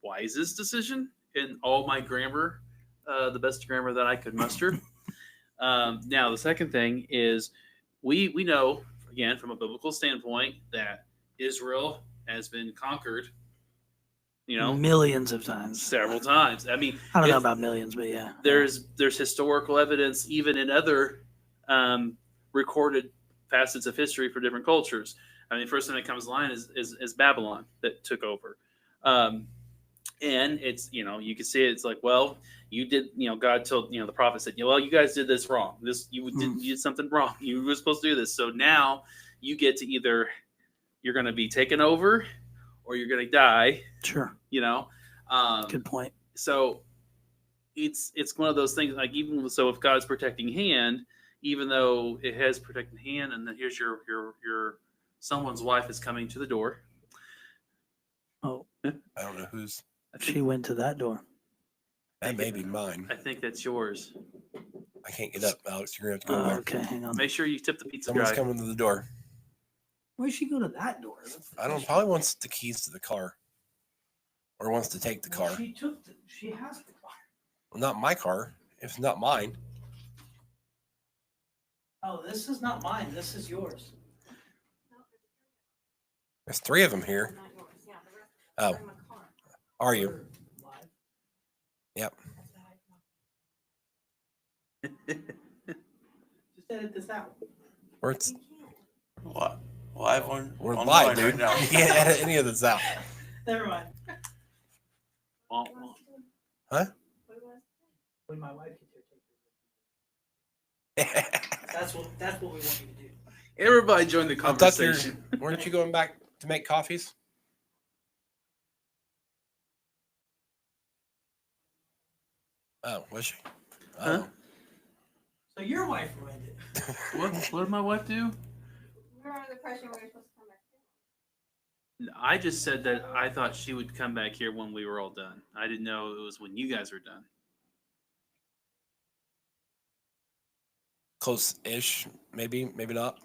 wisest decision in all my grammar, the best grammar that I could muster. Now, the second thing is we know, again, from a biblical standpoint, that Israel has been conquered, Millions of times. several times. I mean, I don't know if- about millions, but yeah. there's historical evidence even in other recorded facets of history for different cultures. I mean, first thing that comes to line is Babylon that took over. And it's, you can see it, it's like, well, you did, God told, the prophet said, well, you guys did this wrong. You did something wrong. You were supposed to do this. So now you get to either, you're going to be taken over or you're going to die, Sure. Good point. So it's one of those things, like, even so, if God's protecting hand, even though it has protecting hand, and then here's your someone's wife is coming to the door. Oh, I don't know who's. she went to that door. That may be mine. I think that's yours. I can't get up, Alex. You're going to have to go there. Okay, hang on. Make sure you tip the pizza Someone's guy. coming to the door. Why'd she go to that door? I don't. Probably wants the keys to the car, or wants to take the car. She has the car. Well, not my car. If it's not mine. Oh, this is not mine. This is yours. There's 3 of them here. Oh, are you? Yep. Just edit this out. Or it's, What? Live on? we're online live, right dude. now. You can't edit any of this out. Never mind. Womp, womp. Huh? When my wife gets here, that's what we want you to do. Everybody join the I thought conversation. weren't you going back to make coffees? Oh, was she? Huh? Oh. So your wife ruined it. What did my wife do? We're under the impression we're supposed to come back. I just said that I thought she would come back here when we were all done. I didn't know it was when you guys were done. Close-ish, maybe not.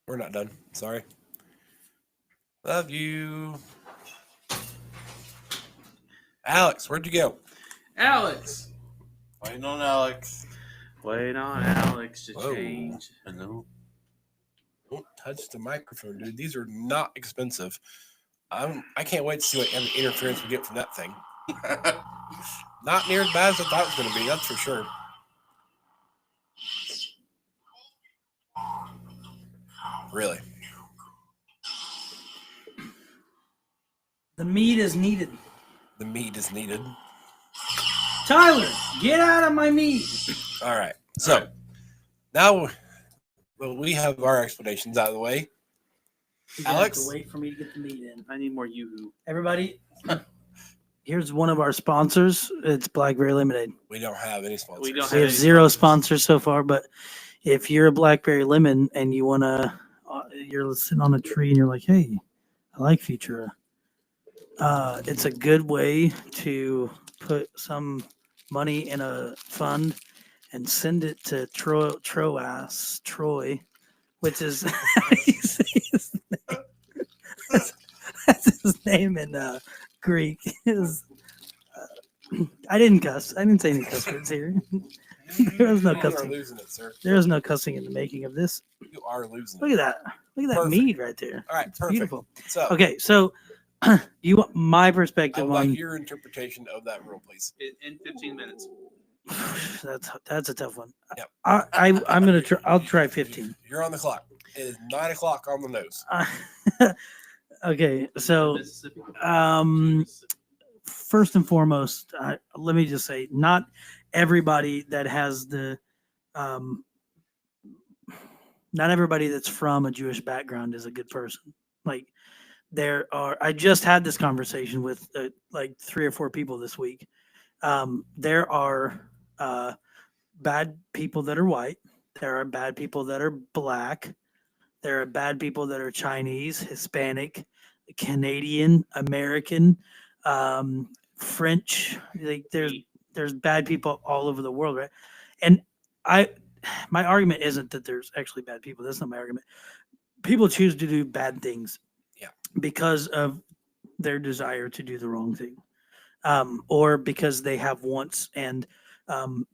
We're not done. Sorry. Love you. Alex, where'd you go? Alex! Waiting on Alex. Wait on Alex to Whoa. change. Hello. Don't touch the microphone, dude. These are not expensive. I can't wait to see what interference we get from that thing. Not near as bad as I thought it was going to be, that's for sure. Really? The meat is needed. The meat is needed. Tyler, get out of my meat. All right. So now we have our explanations out of the way. You're gonna have Alex? to wait for me to get the meat in. I need more yoo-hoo. Everybody, here's one of our sponsors. It's Blackberry Lemonade. We don't have any sponsors. We don't We have any 0 sponsors. sponsors so far, but if you're a Blackberry Lemon and you wanna, you're sitting on a tree and you're like, hey, I like Futura. It's a good way to put some money in a fund and send it to Troy, which is how do you say his name? That's his name in Greek. I didn't cuss. I didn't say any cuss words here. There was no You are cussing. losing it, sir. There is no cussing in the making of this. You are losing Look it. at that. Look at that Perfect. meat right there. All right, It's perfect. beautiful. So, Okay, so you want my I perspective would on like your interpretation of that rule, please. In 15 minutes. that's a tough one. Yep. I'm gonna try. I'll try 15. You're on the clock. It is 9 o'clock on the nose. Okay, so Mississippi. first and foremost, let me just say, not everybody that has the, not everybody that's from a Jewish background is a good person. Like I just had this conversation with like 3 or 4 people this week. There are bad people that are white. There are bad people that are black. There are bad people that are Chinese, Hispanic, Canadian, American, French. Like there's bad people all over the world, right? And my argument isn't that there's actually bad people. That's not my argument. people choose to do bad things Yeah. because of their desire to do the wrong thing, or because they have wants, and um,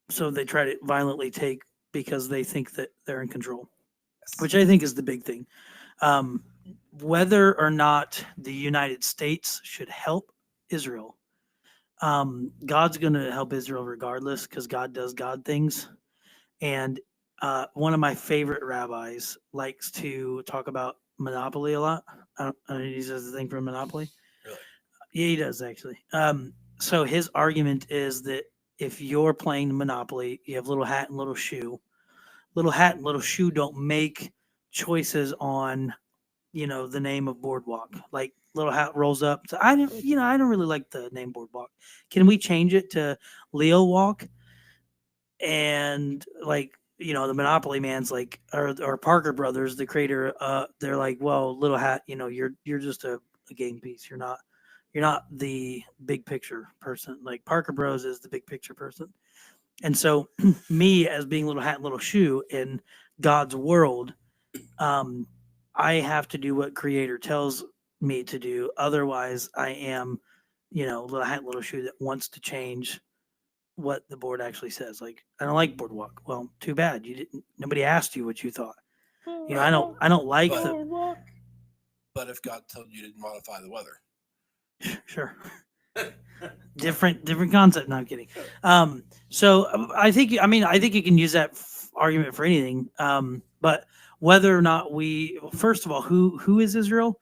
so they try to violently take because they think that they're in control, Yes. which I think is the big thing. Um, whether or not the United States should help Israel, God's going to help Israel regardless because God does God things. And one of my favorite rabbis likes to talk about monopoly a lot. I don't know, he says the thing from Monopoly. Really? Yeah, he does actually. So his argument is that if you're playing Monopoly, you have little hat and little shoe. Little hat and little shoe don't make choices on, the name of Boardwalk. Like little hat rolls up. So I don't really like the name Boardwalk. Can we change it to Leo Walk? And like, the Monopoly man's like, or Parker Brothers, the creator, they're like, well, little hat, you're just a game piece. You're not the big picture person. Like Parker Bros is the big picture person. And so me as being little hat and little shoe in God's world, um, I have to do what creator tells me to do. Otherwise I am, little hat, little shoe that wants to change what the board actually says. Like, I don't like boardwalk. Well, too bad. You didn't, nobody asked you what you thought. I don't like But- the, But if God told you to modify the weather, sure. different concept. No, I'm kidding. So I think you can use that argument for anything. But whether or not first of all, who is Israel?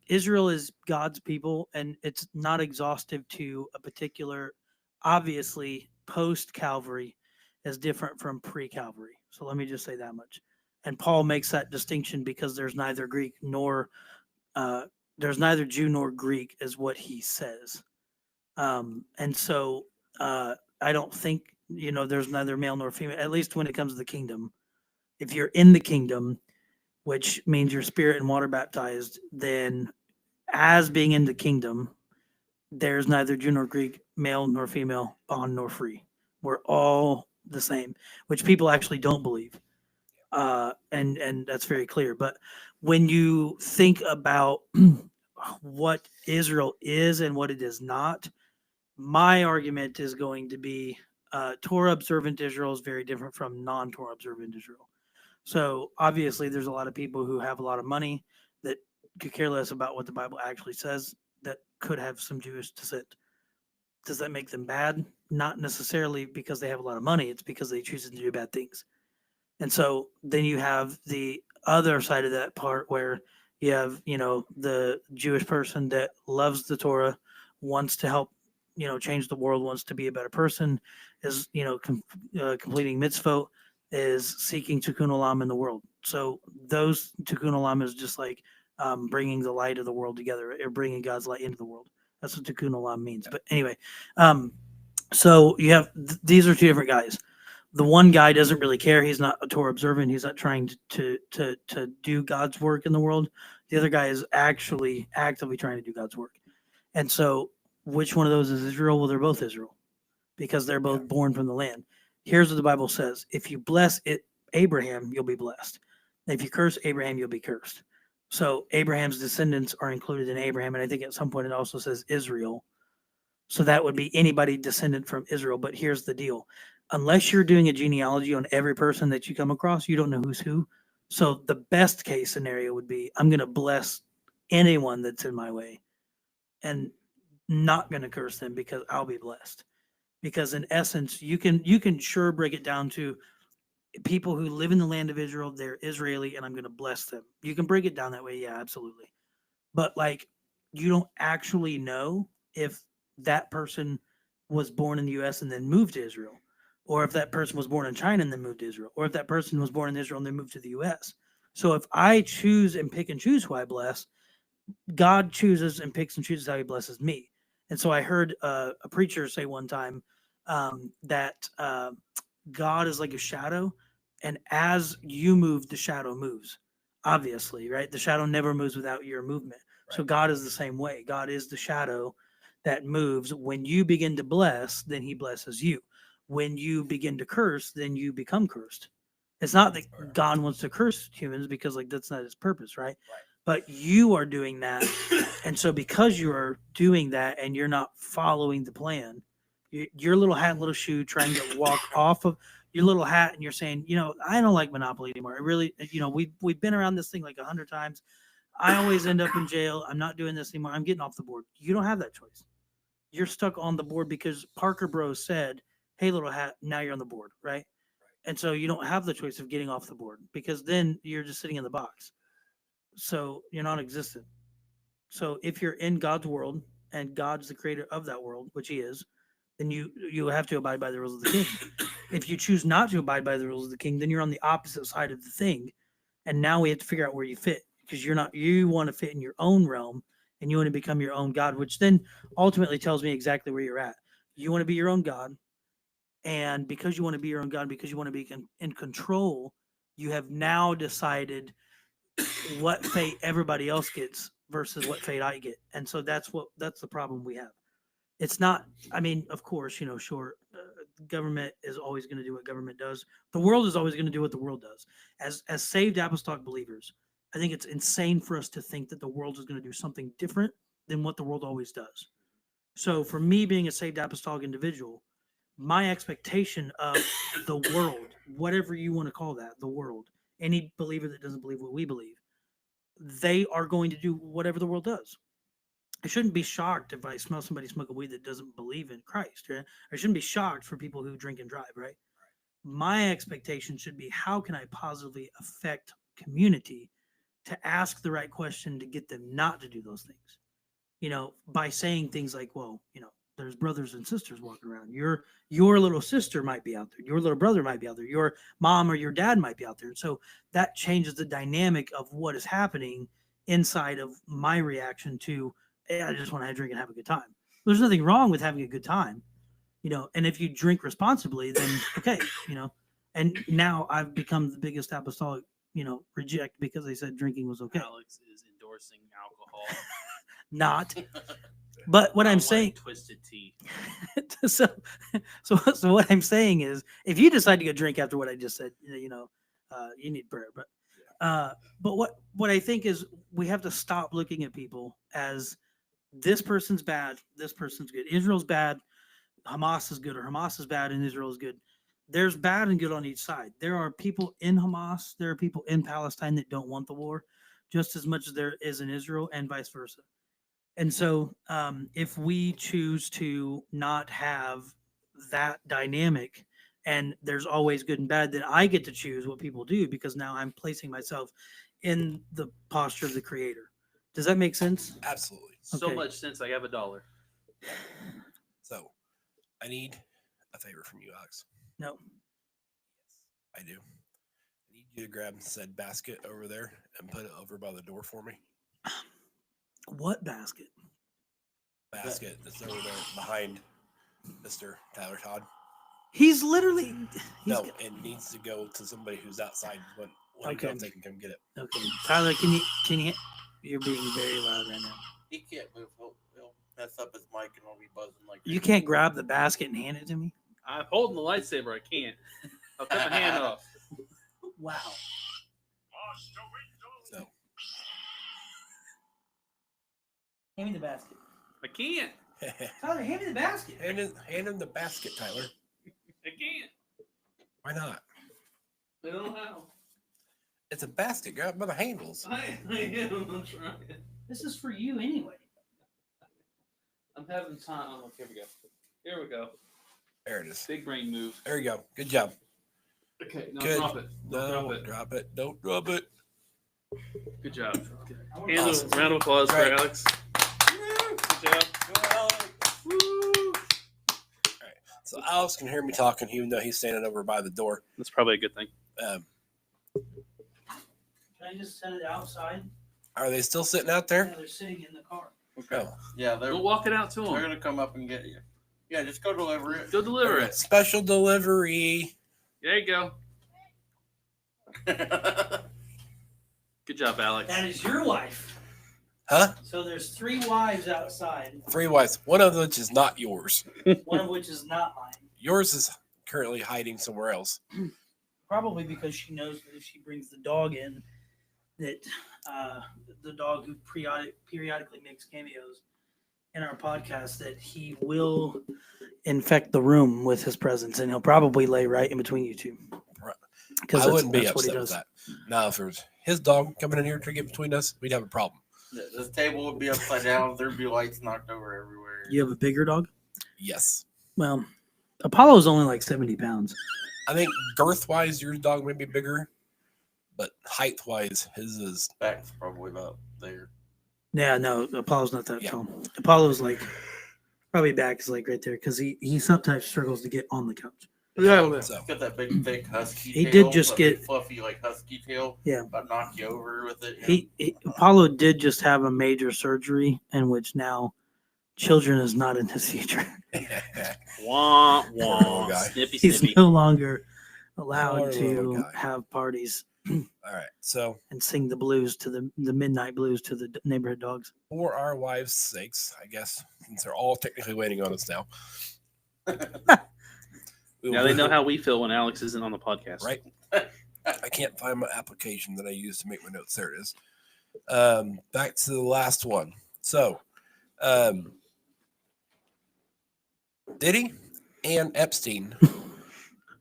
Israel is God's people, and it's not exhaustive to a particular. Obviously, post Calvary is different from pre Calvary. So let me just say that much. And Paul makes that distinction because uh, there's neither Jew nor Greek, is what he says. And so I don't think, there's neither male nor female, at least when it comes to the kingdom. If you're in the kingdom, which means you're spirit and water baptized, then as being in the kingdom, there's neither Jew nor Greek, male nor female, bond nor free. We're all the same, which people actually don't believe. And that's very clear. But when you think about what Israel is and what it is not, my argument is going to be Torah observant Israel is very different from non-Torah observant Israel. So obviously, there's a lot of people who have a lot of money that could care less about what the Bible actually says that could have some Jewish descent. Does that make them bad? Not necessarily because they have a lot of money. It's because they choose to do bad things. And so then you have the other side of that part where you have, the Jewish person that loves the Torah, wants to help, change the world, wants to be a better person, is, completing mitzvot, is seeking tikkun olam in the world. So those tikkun olam is just like bringing the light of the world together, or bringing God's light into the world. That's what tikkun olam means. But anyway, so you have these are two different guys. The one guy doesn't really care. He's not a Torah observant. He's not trying to do God's work in the world. The other guy is actually actively trying to do God's work. And so, which one of those is Israel? Well, they're both Israel because they're both born from the land. Here's what the Bible says: if you bless Abraham, you'll be blessed. If you curse Abraham, you'll be cursed. So Abraham's descendants are included in Abraham, and I think at some point it also says Israel. So that would be anybody descendant from Israel. But here's the deal: unless you're doing a genealogy on every person that you come across, you don't know who's who. So the best case scenario would be I'm going to bless anyone that's in my way and not going to curse them because I'll be blessed. Because in essence, you can sure break it down to people who live in the land of Israel, they're Israeli, and I'm going to bless them. You can break it down that way, yeah, absolutely. But like, you don't actually know if that person was born in the U.S. and then moved to Israel, or if that person was born in China and then moved to Israel, or if that person was born in Israel and then moved to the U.S. So if I choose and pick and choose who I bless, God chooses and picks and chooses how He blesses me. And so I heard a preacher say one time that God is like a shadow, and as you move, the shadow moves. Obviously, right? The shadow never moves without your movement. So God is the same way. God is the shadow that moves. When you begin to bless, then He blesses you. When you begin to curse, then you become cursed. It's not that God wants to curse humans because like that's not his purpose, right? But you are doing that. And so because you are doing that and you're not following the plan, your little hat, little shoe, trying to walk off of your little hat and you're saying, I don't like Monopoly anymore. I really, we've been around this thing like 100 times. I always end up in jail. I'm not doing this anymore. I'm getting off the board. You don't have that choice. You're stuck on the board because Parker Bros said, hey, little hat, now you're on the board, right? And so you don't have the choice of getting off the board because then you're just sitting in the box. So you're non-existent. So if you're in God's world and God's the creator of that world, which he is, then you have to abide by the rules of the king. If you choose not to abide by the rules of the king, then you're on the opposite side of the thing. And now we have to figure out where you fit because you want to fit in your own realm and you want to become your own God, which then ultimately tells me exactly where you're at. You want to be your own God. And because you want to be your own God, because you want to be in control, you have now decided what fate everybody else gets versus what fate I get. And so that's the problem we have. It's not, I mean, of course, sure, government is always going to do what government does. The world is always going to do what the world does. As saved apostolic believers, I think it's insane for us to think that the world is going to do something different than what the world always does. So for me being a saved apostolic individual, my expectation of the world, whatever you want to call that, the world, any believer that doesn't believe what we believe, they are going to do whatever the world does. I shouldn't be shocked if I smell somebody smoking weed that doesn't believe in Christ. Right? I shouldn't be shocked for people who drink and drive, right? My expectation should be how can I positively affect community to ask the right question to get them not to do those things? By saying things like, well, there's brothers and sisters walking around. Your little sister might be out there. Your little brother might be out there. Your mom or your dad might be out there. So that changes the dynamic of what is happening inside of my reaction to, hey, I just want to drink and have a good time. There's nothing wrong with having a good time, and if you drink responsibly, then okay, and now I've become the biggest apostolic, reject because they said drinking was okay. Alex is endorsing alcohol. Not. But what I'm saying, twisted tea. so what I'm saying is, if you decide to go drink after what I just said, you need prayer. But what I think is we have to stop looking at people as this person's bad, this person's good. Israel's bad, Hamas is good, or Hamas is bad and Israel is good. There's bad and good on each side. There are people in Hamas, there are people in Palestine that don't want the war, just as much as there is in Israel, and vice versa. And so if we choose to not have that dynamic and there's always good and bad, then I get to choose what people do because now I'm placing myself in the posture of the creator. Does that make sense? Absolutely. So Okay. much sense. I have $1. So I need a favor from you, Alex. No. I do. I need you to grab said basket over there and put it over by the door for me. What basket? Basket that's over there behind Mr. Tyler Todd. He's literally. No, it needs to go to somebody who's outside when Okay. they can come get it. Okay, Tyler, can you? You're being very loud right now. He can't move. He'll mess up his mic and I'll be buzzing like. You can't grab the basket and hand it to me. I'm holding the lightsaber. I can't. I'll cut my hand off. Wow. So Hand me the basket. I can't. Tyler, hand me the basket. hand him the basket, Tyler. I can't. Why not? I don't know how. It's a basket. Grab it by the handles. I am. I'm trying. This is for you anyway. I'm having time. Oh, here we go. Here we go. There it is. Big brain move. There you go. Good job. Okay, now Good. drop it. No, Drop it. drop it. Don't drop it. Good job. Good. Awesome. Round of applause Right. for Alex. Good job. Woo. So Alex can hear me talking, even though he's standing over by the door. That's probably a good thing. Can I just set it outside? Are they still sitting out there? Yeah, they're sitting in the car. Okay. Yeah, they're We'll walk it out to they're him. gonna come up and get you. Yeah, just go deliver it. Go deliver it. Special delivery. There you go. Good job, Alex. That is your wife. Huh? So there's 3 wives outside, 3 wives. One of which is not yours. one of which is not mine. Yours is currently hiding somewhere else. probably because she knows that if she brings the dog in, that the dog who periodically makes cameos in our podcast, that he will infect the room with his presence, and he'll probably lay right in between you two. Right. Because I wouldn't be that's what he upset with does. that. Now, if it was his dog coming in here to get between us, we'd have a problem. This table would be upside down. There'd be lights knocked over everywhere. You have a bigger dog? Yes. Well, Apollo's only like 70 pounds. I think girth-wise, your dog may be bigger, but height-wise, his is... Back's probably about there. Yeah, no, Apollo's not that Yeah. tall. Apollo's like probably back is like right there because he sometimes struggles to get on the couch. Yeah. So, He's got that big, thick husky He tail. did just that big get- fluffy, like husky tail. Yeah. About knock you over with it. Apollo did just have a major surgery in which now children is not in his future. Wah, Poor wah. guy. Snippy, He's snippy. no longer allowed Poor little to guy. have parties all right. So, and sing the blues to the midnight blues to the neighborhood dogs. for our wives' sakes, I guess, since they're all technically waiting on us now. we Now will- they know how we feel when Alex isn't on the podcast. Right. I can't find my application that I use to make my notes. There it is. Back to the last one. So, Diddy and Epstein,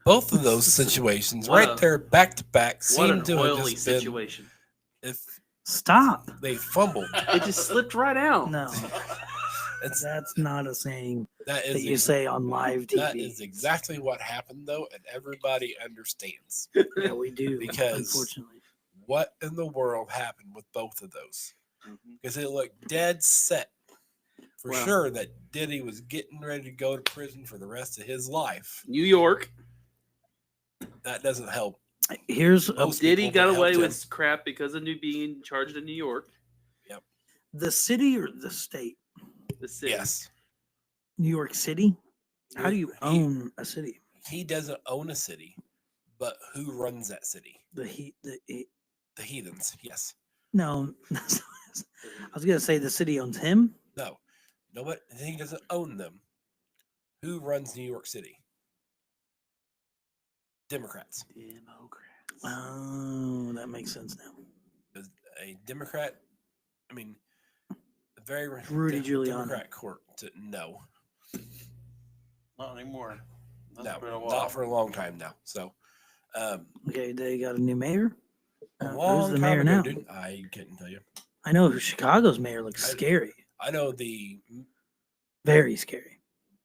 both of those situations, What right a- there, back to back, What seem an to have oily just been, situation. if Stop. they fumbled. It just slipped right out. No, It's, that's not a saying that that is you say on live TV. that is exactly what happened, though, and everybody understands. Yeah, we do. Because- Unfortunately, What in the world happened with both of those? Mhm. Because it looked dead set for Well- sure that Diddy was getting ready to go to prison for the rest of his life. New York. That doesn't help. here's Most Diddy people got that away helped with crap because of new being charged in New York. the city or the state. The city. Yes, New York City. How do you He- own a city? he doesn't own a city, but who runs that city? The The heathens. Yes. no. That's not what I was gonna say the city owns him. No. Nobody. He doesn't own them. Who runs New York City? Democrats. Democrats. Oh, that makes sense now. Is a Democrat. I mean, a very Rudy Giuliani. Democrat court. No, Not anymore. That's no, been a while. not for a long time now. So, Okay, they got a new mayor. a Who's long the time mayor ago, now? dude. I couldn't tell you. I know who Chicago's mayor looks I- scary, I know the. very scary.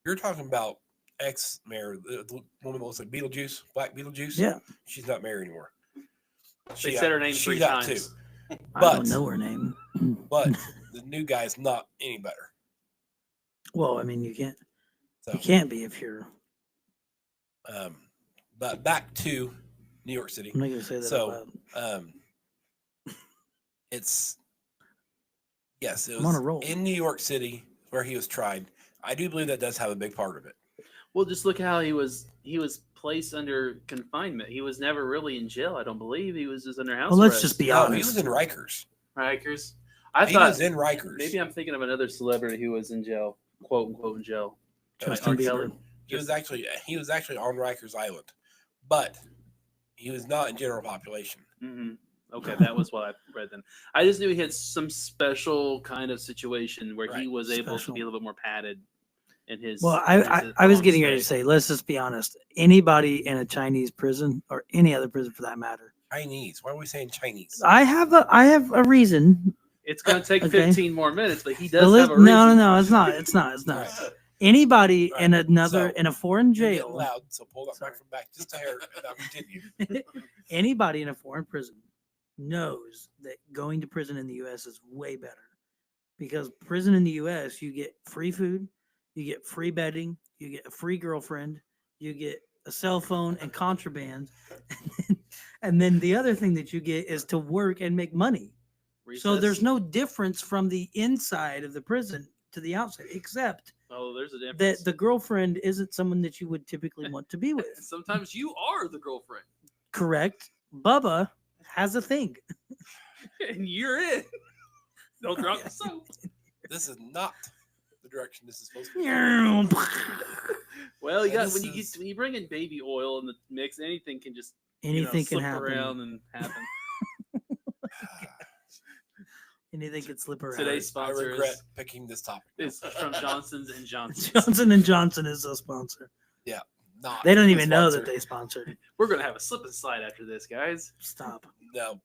You're talking about ex-mayor, the woman that looks like Beetlejuice, Black Beetlejuice. Yeah, She's not mayor anymore. They said her name she's 3 out times. I But- don't know her name. But the new guy's not any better. Well, I mean, you So, can't be if you're. but back to New York City. I'm not gonna say that. So, out loud. It's yes, it I'm on was a roll. in New York City where he was tried. I do believe that does have a big part of it. Well, just look how he was placed under confinement. He was never really in jail, I don't believe. He was just under house Well, let's arrest. just be No, honest. he was in Rikers. Rikers. I He thought was in Rikers. maybe I'm thinking of another celebrity who was in jail, quote unquote in jail. Like Justin R. Bieber. Kelly. he was actually on Rikers Island, but he was not in general population. Hmm. Okay, that was what I read then. I just knew he had some special kind of situation where he Right, was able special. to be a little bit more padded in his. Well, in I his was long getting ready to stay. say, let's just be honest. Anybody in a Chinese prison or any other prison for that matter, Chinese. Why are we saying Chinese? I have a reason. It's going to take Okay. 15 more minutes, but he The does list- have a reason. no, it's not. It's not. It's not. Right. Anybody Right. in another So, in a foreign You're getting jail, loud, so pull that Sorry. microphone back just a hair and I'll continue. anybody in a foreign prison knows that going to prison in the U.S. is way better because prison in the U.S. you get free food, you get free bedding, you get a free girlfriend, you get a cell phone and contraband, and then the other thing that you get is to work and make money. So there's Recess? no difference from the inside of the prison to the outside, except Oh, there's a difference. that the girlfriend isn't someone that you would typically want to be with. Sometimes you are the girlfriend, Correct. Bubba has a thing. and you're in. Don't drop the soap. This is not the direction this is supposed to go. Well, you And got this when is- you bring in baby oil in the mix, anything can just Anything can slip happen. around and happen. Anything can slip around. Today's I sponsor regret picking this topic. is from Johnson's and Johnson's. Johnson and Johnson is a sponsor. Not They don't a even know that sponsor. they sponsored. We're gonna have a slip and slide after this, guys. Stop. No,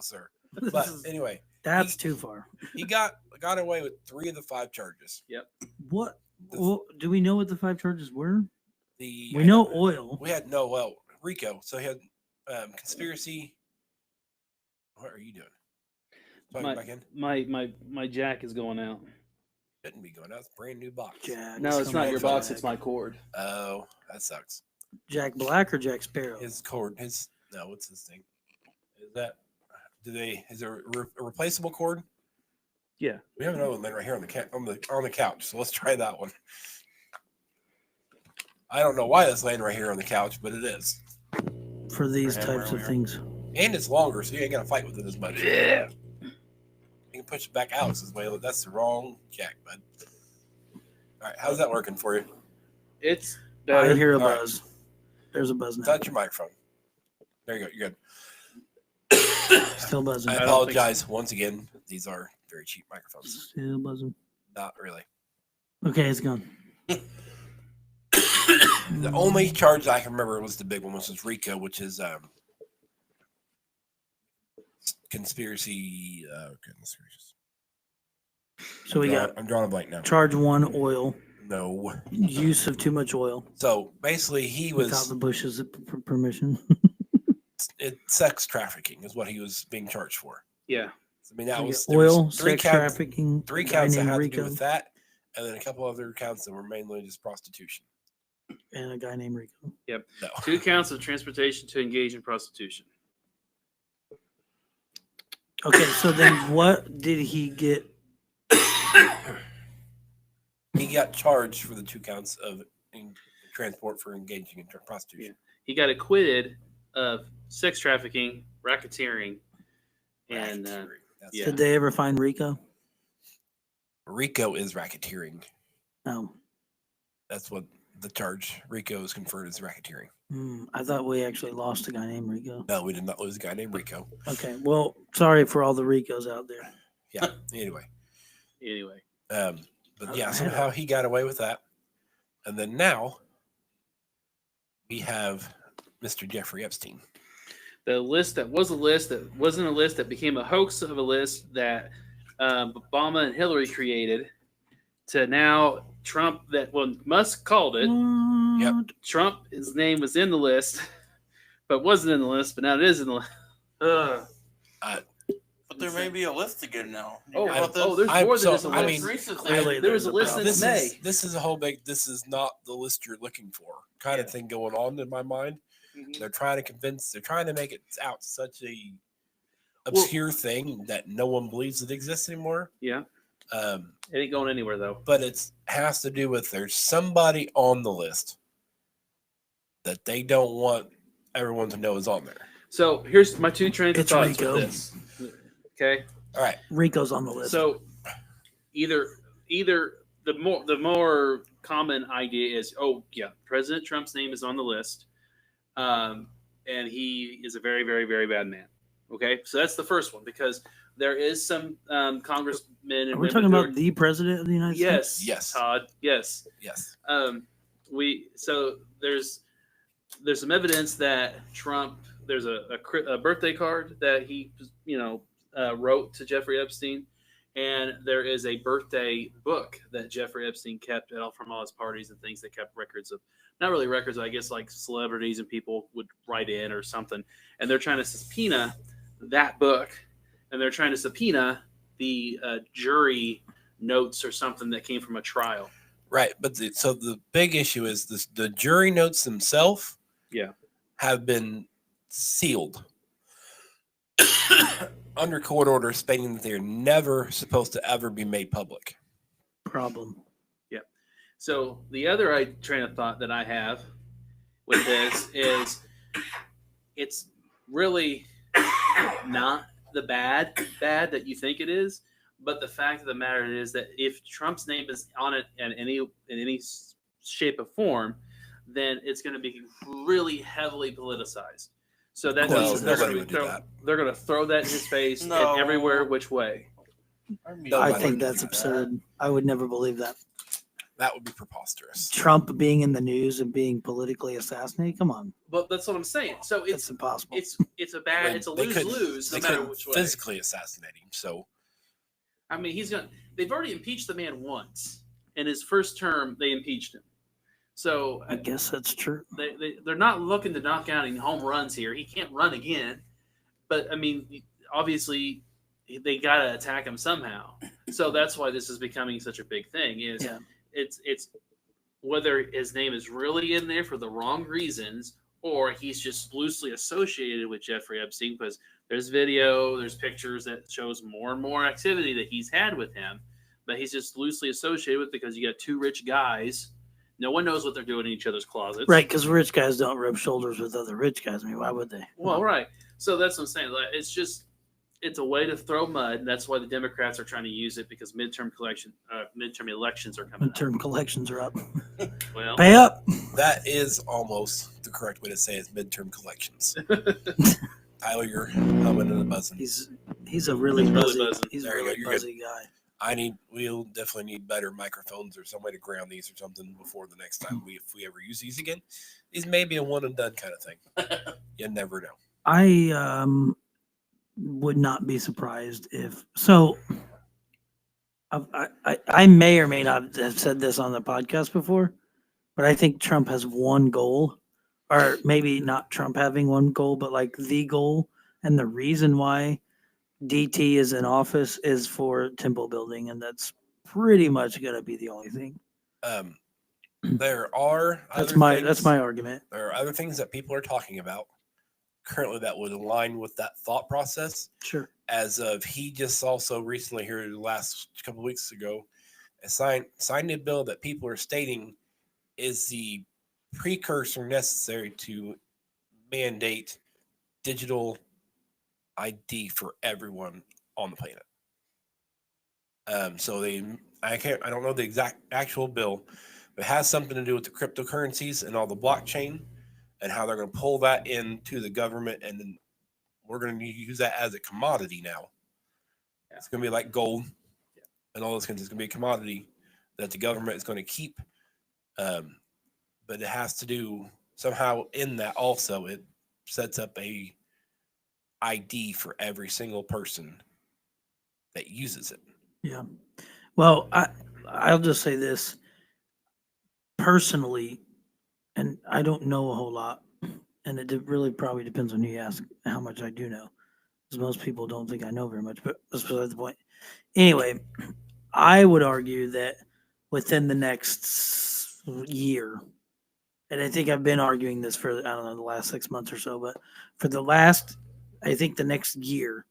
sir. This But is- anyway, that's too far. he got away with 3 of the 5 charges. What? The- Well, do we know what the 5 charges were? The We know oil. we had RICO. So he had conspiracy. What are you doing? Plugging back in? My jack is going out. Shouldn't be going out. It's a brand new box. Jack. No, it's Come not on, your box. Jack. It's my cord. Oh, that sucks. Jack Black or Jack Sparrow? His cord. What's this thing? Is that? Is there a replaceable cord? Yeah. We have another one laying right here on the couch. So let's try that one. I don't know why that's laying right here on the couch, but it is. For these hammer types over of here. things. And it's longer, so you ain't gotta fight with it as much. Yeah. You can push it back out this way. That's the wrong jack, bud. All right, how's that working for you? It's I better. hear a All right. buzz. There's a buzz now. Touch your microphone. There you go. You're good. Still buzzing. I don't think apologize once again. These are very cheap microphones. Still buzzing. Not really. Okay, it's gone. The only charge I can remember was the big one, which was RICO, which is conspiracy. Goodness gracious. So we got I'm drawing a blank now. charge 1 oil, No. use of too much oil So basically, he without was the Bush's permission. sex trafficking is what he was being charged for. Yeah. I mean, that We was got there was oil, 3 sex counts, trafficking, 3 a guy counts that named had to Rico, do with that, and then a couple other counts that were mainly just prostitution. and a guy named Rico. No. 2 counts of transportation to engage in prostitution. Okay, so then what did he get? He got charged for the 2 counts of transport for engaging in prostitution. He got acquitted of sex trafficking, racketeering, and Racketeering. That's yeah. it. Did they ever find Rico? RICO is racketeering. No. That's what the charge. RICO is conferred as racketeering. I thought we actually lost a guy named Rico. No, we did not lose a guy named RICO. Okay, well, sorry for all the Ricos out there. Yeah. Anyway, anyway. but yeah, I somehow he got away with that, and then now we have Mr. Jeffrey Epstein. The list that was a list that wasn't a list that became a hoax of a list that Obama and Hillary created to now Trump that Musk called it. Yep. What? Trump, his name was in the list, but wasn't in the list, but now it is in the list. But there may be a list again now. You Oh, hear about this? there's I'm more than so- just a I list. mean, recently, Really, there was a there's list problem. since May. This is a whole big. This is not the list you're looking for kind of Yeah. thing going on in my mind. Mhm. They're trying to make it out such a obscure thing that no one believes it exists anymore. Yeah, Um, it ain't going anywhere though. but it has to do with there's somebody on the list that they don't want everyone to know is on there. So here's my 2 trains of It's thoughts Rico. with this. Okay, All right. Rico's on the list. so either the more common idea is, oh yeah, President Trump's name is on the list, and he is a very, very, very bad man. Okay, so that's the first one because there is some congressmen and Are we women talking who about the president of the United States? yes, Yes. Todd, yes. Yes. So there's some evidence that Trump, there's a birthday card that he wrote to Jeffrey Epstein, and there is a birthday book that Jeffrey Epstein kept from all his parties and things that kept records of, not really records, I guess like celebrities and people would write in or something, and they're trying to subpoena that book, and they're trying to subpoena the jury notes or something that came from a trial. Right. But so the big issue is the jury notes themselves Yeah. have been sealed under court order stating that they're never supposed to ever be made public. Problem. So the other train of thought that I have with this is it's really not the bad that you think it is, But the fact of the matter is that if Trump's name is on it in any shape or form, then it's going to be really heavily politicized. So that course means it they're is. going Nobody to would do that. they're going to throw that in his face in No. everywhere which way. I mean, No, I Nobody think would do that's that. absurd. I would never believe that. That would be preposterous. Trump being in the news and being politically assassinated. Come on, But that's what I'm saying. So it's it's impossible. it's a I bad mean, it's a they couldn't- lose-lose no they matter couldn't which way. physically assassinate him. So I mean, they've already impeached the man once. In his first term, they impeached him. So I guess that's true. they're not looking to knock out any home runs here. He can't run again. But, I mean, obviously, they got to attack him somehow. So that's why this is becoming such a big thing. Yeah. It's whether his name is really in there for the wrong reasons or he's just loosely associated with Jeffrey Epstein because there's video, there's pictures that shows more and more activity that he's had with him, but he's just loosely associated with because you got two rich guys. No one knows what they're doing in each other's closets. Right, because rich guys don't rub shoulders with other rich guys. I mean, why would they? Well, right. So that's what I'm saying. Like, it's a way to throw mud, and that's why the Democrats are trying to use it because midterm elections are coming Midterm collections are up. up. Well, Pay up. that is almost the correct way to say it, midterm collections. Tyler, you're humming and buzzing. He's a really He's really buzzy. buzzing. He's a There you go, really you're good. buzzy guy. We'll definitely need better microphones or some way to ground these or something before the next time if we ever use these again. These may be a one and done kind of thing. You never know. I would not be surprised if so. I may or may not have said this on the podcast before, but I think Trump has one goal, or maybe not Trump having one goal, but like the goal and the reason why DT is in office is for temple building, and that's pretty much gonna be the only thing. There are That's other my things, that's my argument. There are other things that people are talking about currently that would align with that thought process. Sure. As of he just also recently here the last couple of weeks ago signed a bill that people are stating is the precursor necessary to mandate digital ID for everyone on the planet. So I don't know the exact actual bill, but it has something to do with the cryptocurrencies and all the blockchain and how they're going to pull that into the government, and then we're going to use that as a commodity now. Yeah. It's going to be like gold and all those kinds. It's going to be a commodity that the government is going to keep. But it has to do somehow in that also it sets up a ID for every single person that uses it. Yeah. Well, I'll just say this personally, and I don't know a whole lot, and really probably depends on who you ask how much I do know, because most people don't think I know very much. But that's beside the point. Anyway, I would argue that within the next year, and I think I've been arguing this for I don't know the last 6 months or so, but for I think the next year,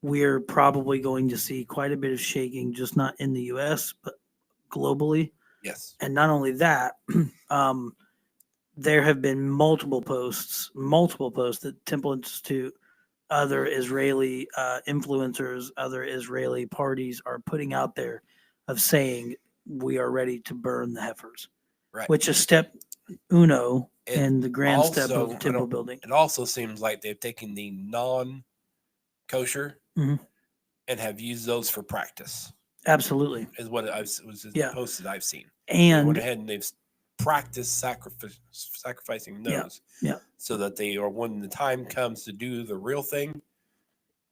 we're probably going to see quite a bit of shaking, just not in the U.S. but globally. Yes. And not only that, there have been multiple posts that Temple Institute, other Israeli influencers, other Israeli parties are putting out there of saying we are ready to burn the heifers, Right. which is step uno It in the grand step also- I of temple don't- building. It also seems like they've taken the non-kosher Mhm. and have used those for practice. Absolutely. Is what was Yeah. posted I've seen. They went And ahead and they've practiced sacrificing those. Yeah. So that they are when the time comes to do the real thing,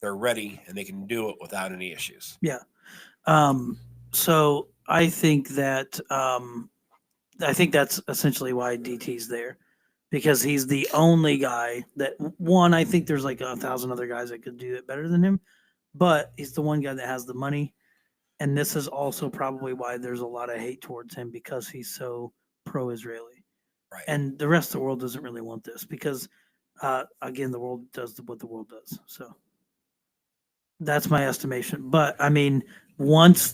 they're ready and they can do it without any issues. so I think that's essentially why DT's there, because he's the only guy that I think there's like 1,000 other guys that could do it better than him, but he's the one guy that has the money. And this is also probably why there's a lot of hate towards him, because he's so pro-Israeli. Right. And the rest of the world doesn't really want this because, again, the world does what the world does. So that's my estimation. But I mean, once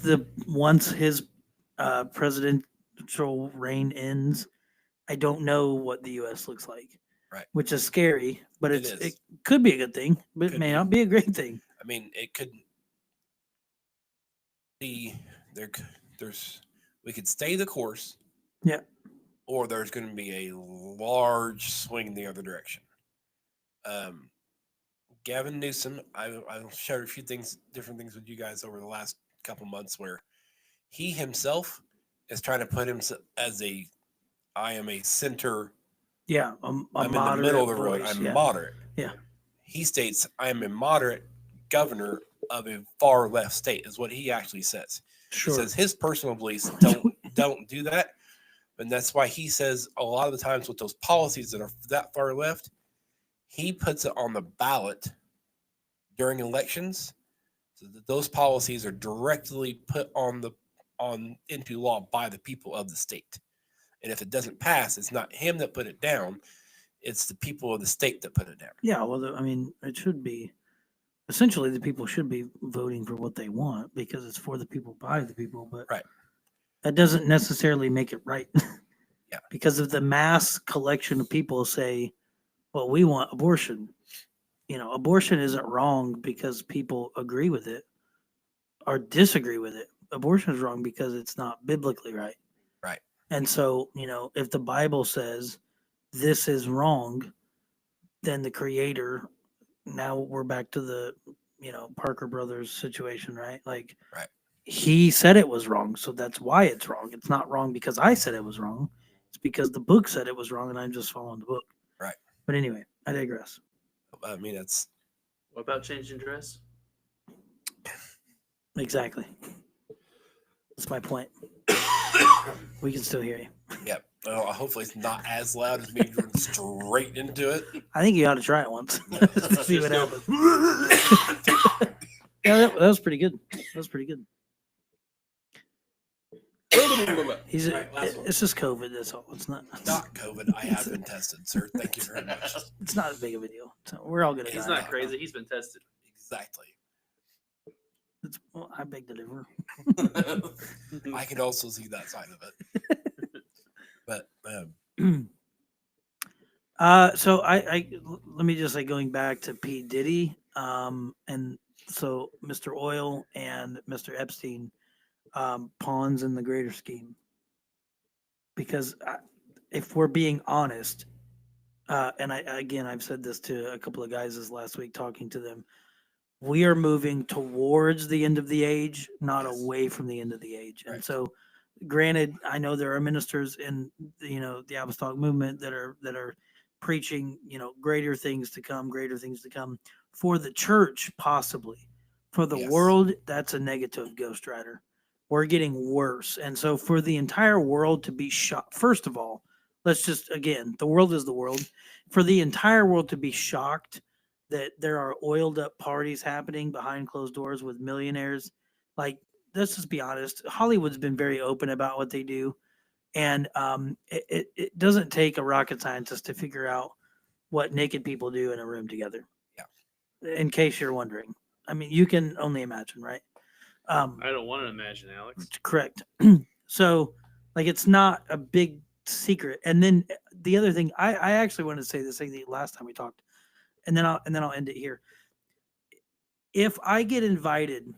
his presidential reign ends, I don't know what the U.S. looks like. Right. Which is scary, but It it is. could be a good thing, but it Could may be. not be a great thing. I mean, it could. there there's we could stay the course. Yeah. Or there's going to be a large swing in the other direction. Gavin Newsom, I've shared a few different things with you guys over the last couple months where he himself is trying to put himself as I am a center. Yeah, I'm in the middle of the road. voice, I'm yeah. moderate. Yeah. He states I am a moderate governor of a far left state is what he actually says. Sure. He says his personal beliefs don't do that. And that's why he says a lot of the times with those policies that are that far left, he puts it on the ballot during elections so that those policies are directly put into law by the people of the state. And if it doesn't pass, it's not him that put it down, it's the people of the state that put it down. Yeah, well, I mean, it should be essentially the people should be voting for what they want because it's for the people by the people, but Right. that doesn't necessarily make it right. Yeah. Because if the mass collection of people say, well, we want abortion, abortion isn't wrong because people agree with it or disagree with it. Abortion is wrong because it's not biblically right. Right. And so, if the Bible says this is wrong, then the creator, now we're back to the, Parker Brothers situation, right? Like, Right. He said it was wrong. So that's why it's wrong. It's not wrong because I said it was wrong. It's because the book said it was wrong and I'm just following the book. Right. But anyway, I digress. I mean, it's What about changing dress? Exactly. That's my point. We can still hear you. yeah. Well, hopefully it's not as loud as me going straight into it. I think you ought to try it once. See what Just happens. Yeah, that was pretty good. That was pretty good. He's Right, last one. it's just COVID. That's all. It's not. Not COVID. I have been tested, sir. Thank you very much. It's not as big of a deal. So we're all gonna He's die. not crazy. He's been tested. Exactly. I beg to differ. I can also see that side of it. But So I let me just say, going back to P. Diddy, and so Mr. Oil and Mr. Epstein, pawns in the greater scheme. Because if we're being honest, and I've said this to a couple of guys this last week talking to them, we are moving towards the end of the age, not Yes. away from the end of the age. And Right. so, granted, I know there are ministers in the apostolic movement that are preaching greater things to come for the church, possibly. For the Yes. world, that's a negative ghostwriter. We're getting worse. And so for the entire world to be shocked, first of all, let's just, again, the world is the world. For the entire world to be shocked that there are oiled up parties happening behind closed doors with millionaires, like, let's just be honest. Hollywood's been very open about what they do. And it doesn't take a rocket scientist to figure out what naked people do in a room together. Yeah. In case you're wondering. I mean, you can only imagine, right? I don't want to imagine, Alex. Correct. So, like, it's not a big secret. And then the other thing, I actually wanted to say this thing the last time we talked, and then I'll end it here. If I get invited,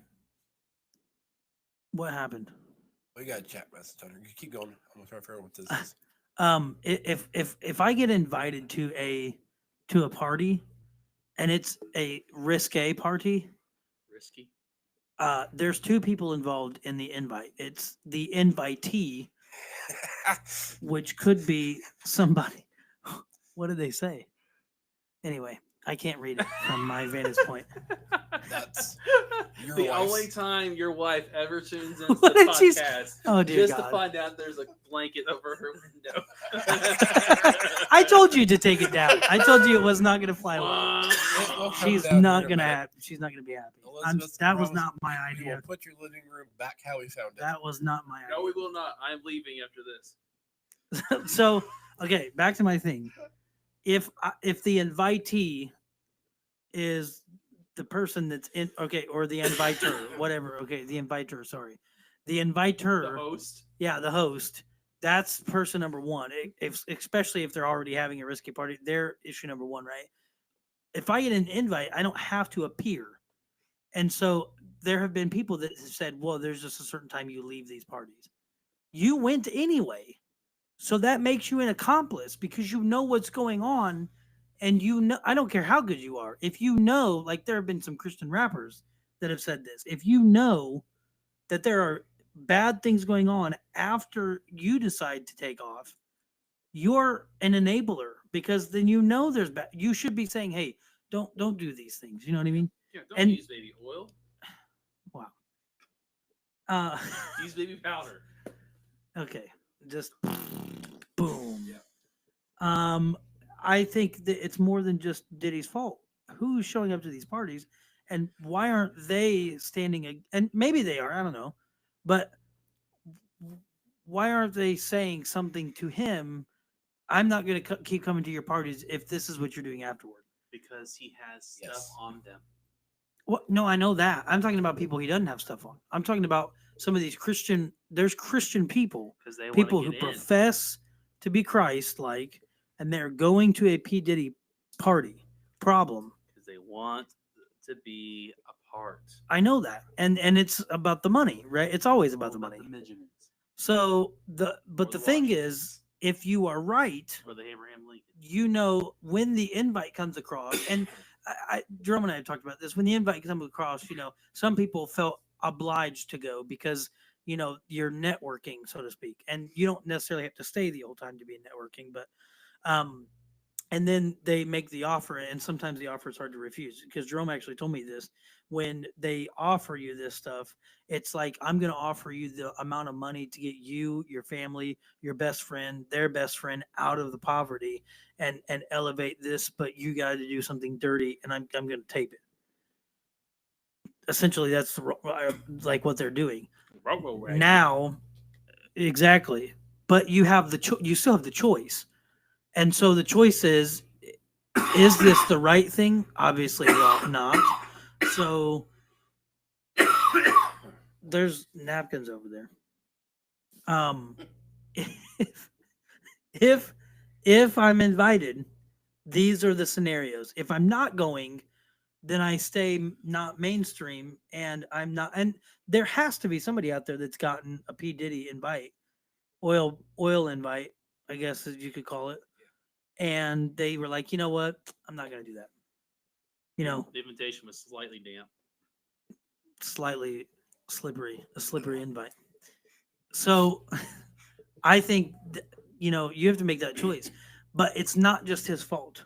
what happened? we got a chat message on here. You keep going. I'm gonna try to figure out what this is. If I get invited to a party, and it's a risque party, Risky. there's two people involved in the invite. It's the invitee, which could be somebody. What did they say? Anyway, I can't read it from my vantage point. That's your the wife's- only time your wife ever tunes into What the did she podcast Oh dear just to God! find out there's a blanket over her window. I told you to take it down. I told you it was not going to fly well. It will come She's down not here going to in a happen. She's not going to be happy. Elizabeth That was promised not my minute. We will idea. put your living room back how we found it. That was not my No, we will not. I'm leaving after this. idea. So, okay, back to my thing. If the invitee is the person that's in, okay, or the inviter, whatever. Okay, the inviter. Sorry, the inviter. The host. Yeah, the host. That's person number one. Especially if they're already having a risky party, they're issue number one, right? If I get an invite, I don't have to appear, and so there have been people that have said, well, there's just a certain time you leave these parties. You went anyway. So that makes you an accomplice because you know what's going on. And you know, I don't care how good you are. If you know, like there have been some Christian rappers that have said this, if you know that there are bad things going on after you decide to take off, you're an enabler because then you know there's bad. You should be saying, hey, don't do these things. You know what I mean? Yeah, don't And- use baby oil. Wow. Uh, Use baby powder. okay, just boom. Yeah. I think that it's more than just Diddy's fault. Who's showing up to these parties, and why aren't they standing? And maybe they are. I don't know, but why aren't they saying something to him? I'm not going to keep coming to your parties if this is what you're doing afterward. Because he has stuff Yes. on them. Well, no, I know that. I'm talking about people he doesn't have stuff on. I'm talking about some of these Christian. There's Christian people, Because they people want who to get in. profess to be Christ-like, and they're going to a P Diddy party. Problem. Because they want to be a part. I know that, and it's about the money, right? It's always about the money. The Benjamins. So Or the thing is, Washingtons, if you are right, or the Abraham Lincoln. you know when the invite comes across, and Jerome and I have talked about this. When the invite comes across, you know, some people felt obliged to go because you know you're networking, so to speak, and you don't necessarily have to stay the whole time to be networking, but and then they make the offer, and sometimes the offer is hard to refuse because Jerome actually told me this. When they offer you this stuff, it's like, I'm going to offer you the amount of money to get you, your family, your best friend, their best friend out of the poverty and elevate this, but you got to do something dirty, and I'm going to tape it. Essentially, that's like what they're doing now. Exactly. But you have you still have the choice. And so the choice is this the right thing? Obviously not. So there's napkins over there. If I'm invited, these are the scenarios. If I'm not going, then I stay not mainstream, and I'm not. And there has to be somebody out there that's gotten a P Diddy invite, oil invite, I guess as you could call it. And they were like, you know what? I'm not going to do that. You know, The invitation was slightly damp. slightly a slippery invite. So I think, you know, you have to make that choice. But it's not just his fault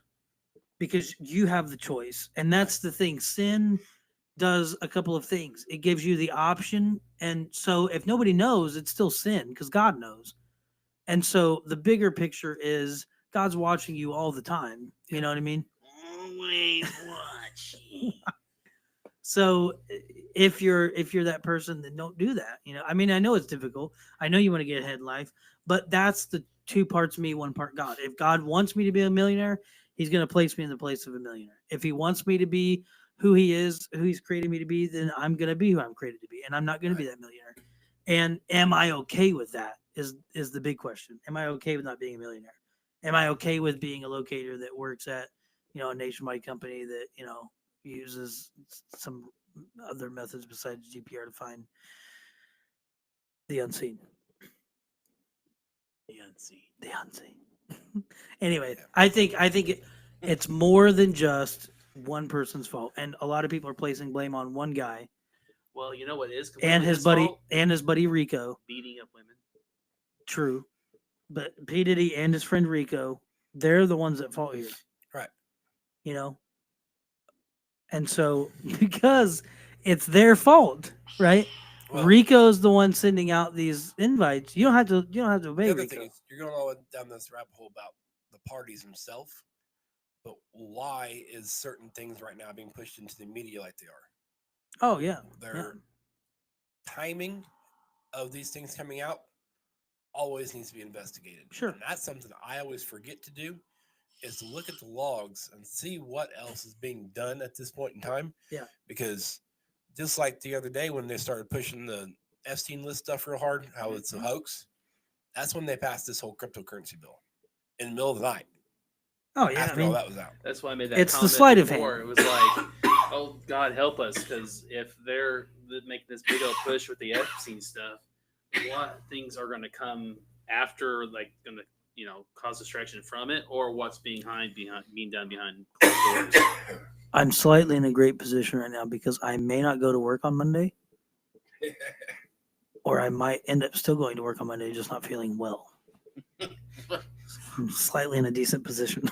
because you have the choice. And that's the thing. Sin does a couple of things. It gives you the option. And so if nobody knows, it's still sin because God knows. And so the bigger picture is God's watching you all the time. You know what I mean? Always watching. So if you're that person, then don't do that. You know, I mean, I know it's difficult. I know you want to get ahead in life, but that's the two parts me, one part God. If God wants me to be a millionaire, he's going to place me in the place of a millionaire. If he wants me to be who he is, who he's created me to be, then I'm going to be who I'm created to be. And I'm not going to be that millionaire. And am I okay with that is the big question. Am I okay with not being a millionaire? Am I okay with being a locator that works at, you know, a nationwide company that, you know, uses some other methods besides GPR to find the unseen? The unseen. The unseen. Anyway, I think it's more than just one person's fault, and a lot of people are placing blame on one guy Well, you know what is and completely his buddy fault? Rico. Beating up women. True, but P Diddy and his friend Rico, they're the ones at fault here. Right. You know, and so because it's their fault, right? Well, Rico's the one sending out these invites. You don't have to the obey other Rico. thing is you're going all the way down this rabbit hole about the parties themselves, but why is certain things right now being pushed into the media like they are? Oh yeah, Their timing of these things coming out always needs to be investigated. Sure. And that's something I always forget to do, is to look at the logs and see what else is being done at this point in time. Yeah. Because just like the other day when they started pushing the Epstein list stuff real hard, how it's a hoax, that's when they passed this whole cryptocurrency bill in the middle of the night Oh yeah. after all that was out. That's why I made that It's the comment sleight of before. hand. It was like, Oh God, help us! Because if they're making this big old push with the Epstein stuff, what things are going to come after, like, going to cause distraction from it, or what's being done behind closed doors? I'm slightly in a great position right now because I may not go to work on Monday, or I might end up still going to work on Monday, just not feeling well. I'm slightly in a decent position.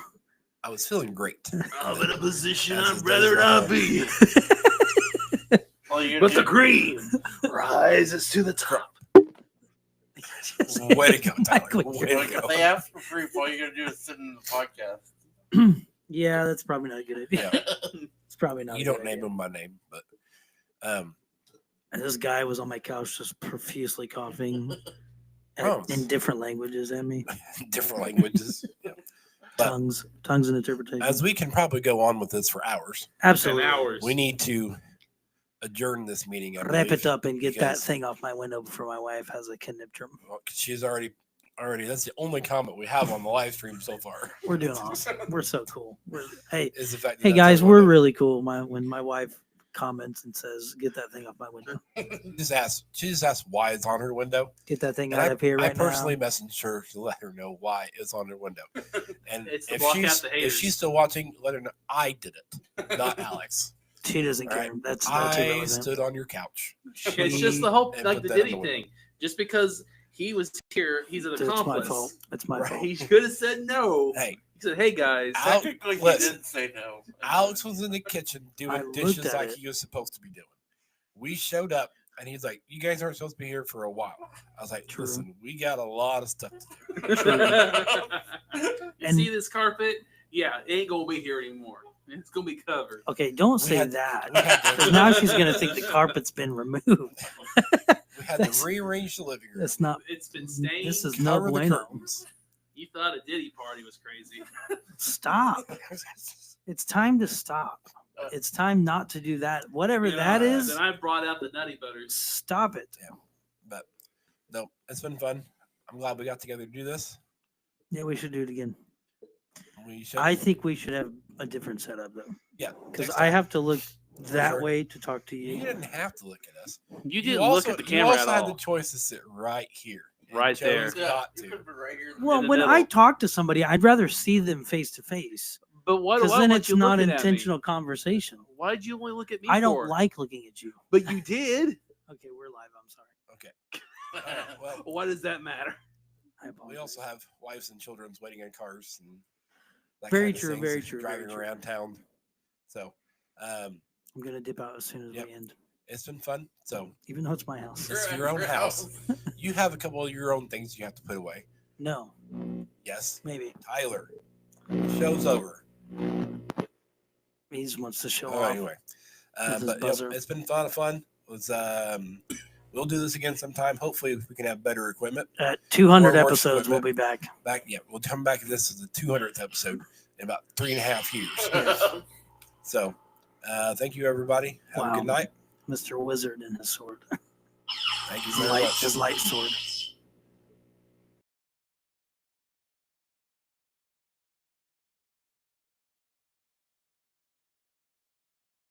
I was feeling great. I'm in a position As I'd his rather days not went be. All you But the do- cream rises to the top. Way to go, Tyler. Michael, Way like, to if go. they ask for free, all you gotta do is sit in the podcast. Yeah, that's probably not a good idea. Yeah. It's probably not. You a don't good name idea. him by name, but And this guy was on my couch just profusely coughing Oh. in different languages at me. different languages. Yeah. But Tongues and interpretation. as we can probably go on with this for hours, Absolutely. 10 hours. we need to adjourn this meeting. I Wrap believe, it up and get that because- thing off my window before my wife has a conundrum. well, 'cause she's already. That's the only comment we have on the live stream so far. We're doing awesome. We're so cool. Hey, Is the fact that hey that's guys, our we're window. really cool. When my wife comments and says, "Get that thing off my window. She just asked why it's on her window. Get that thing And out of here I right personally now." messaged her to let her know why it's on her window. And It's to if block out she's the if haters. she's still watching, let her know I did it, not Alex. She doesn't All care. right. That's I irrelevant. stood on your couch. It's just the whole, And like put the that in Diddy the window. thing. Just because he was here, he's an It's my accomplice. fault. It's my Right. fault. He should have said no. Hey, He said, "Hey guys, Al- Technically, he listen. didn't say no. Alex was in the kitchen I doing looked dishes at like it. he was supposed to be doing. We showed up and he's like, "You guys aren't supposed to be here for a while." I was like, True. "Listen, we got a lot of stuff to do." you And- see this carpet? Yeah, it ain't gonna be here anymore. It's gonna be covered." Okay, don't We say had- that. we had to- Because now she's gonna think the carpet's been removed. We had That's- to rearrange the living room. That's not. It's been stained. This is no Cover the bueno. curtains. You thought a Diddy party was crazy. Stop. It's time to stop. It's time not to do that. Whatever that Yeah, is, Then I brought out the Nutty Butters. stop it. But no, it's been fun. I'm glad we got together to do this. Yeah, we should do it again. We should. I think we should have a different setup though, yeah, because next I time. have to look that sure. way to talk to You you. didn't have to look at us. You didn't look at the camera You also at had all. the choice to sit right here. and Right chose there. Not you to. could be right here. Well, the when I middle. talk to somebody, I'd rather see them face to face But what? because Why then weren't it's you not looking at me? intentional conversation. Why did you only look at me? I don't for? like looking at you. But you did. Okay, we're live. I'm sorry. Okay. Well, What does that matter? I apologize. we also have wives and children waiting in cars and that Very kind of true, things, very true, very driving true. around town. So I'm gonna dip out as soon as Yep. we end, it's been fun. So even though it's my house. it's your own house. You have a couple of your own things you have to put away. No, Yes, maybe Tyler. Show's over. he just wants to show Oh, off. anyway, with his but buzzer. it's been fun. It's we'll do this again sometime. Hopefully, we can have better equipment. At 200 Or worse episodes, we'll equipment. be back. Back, yeah, we'll come back to this as the 200th episode in about 3.5 years. Yes. So, thank you, everybody. Have a Wow. good night. Mr. Wizard and his sword, Thank you his very light, much. his light sword.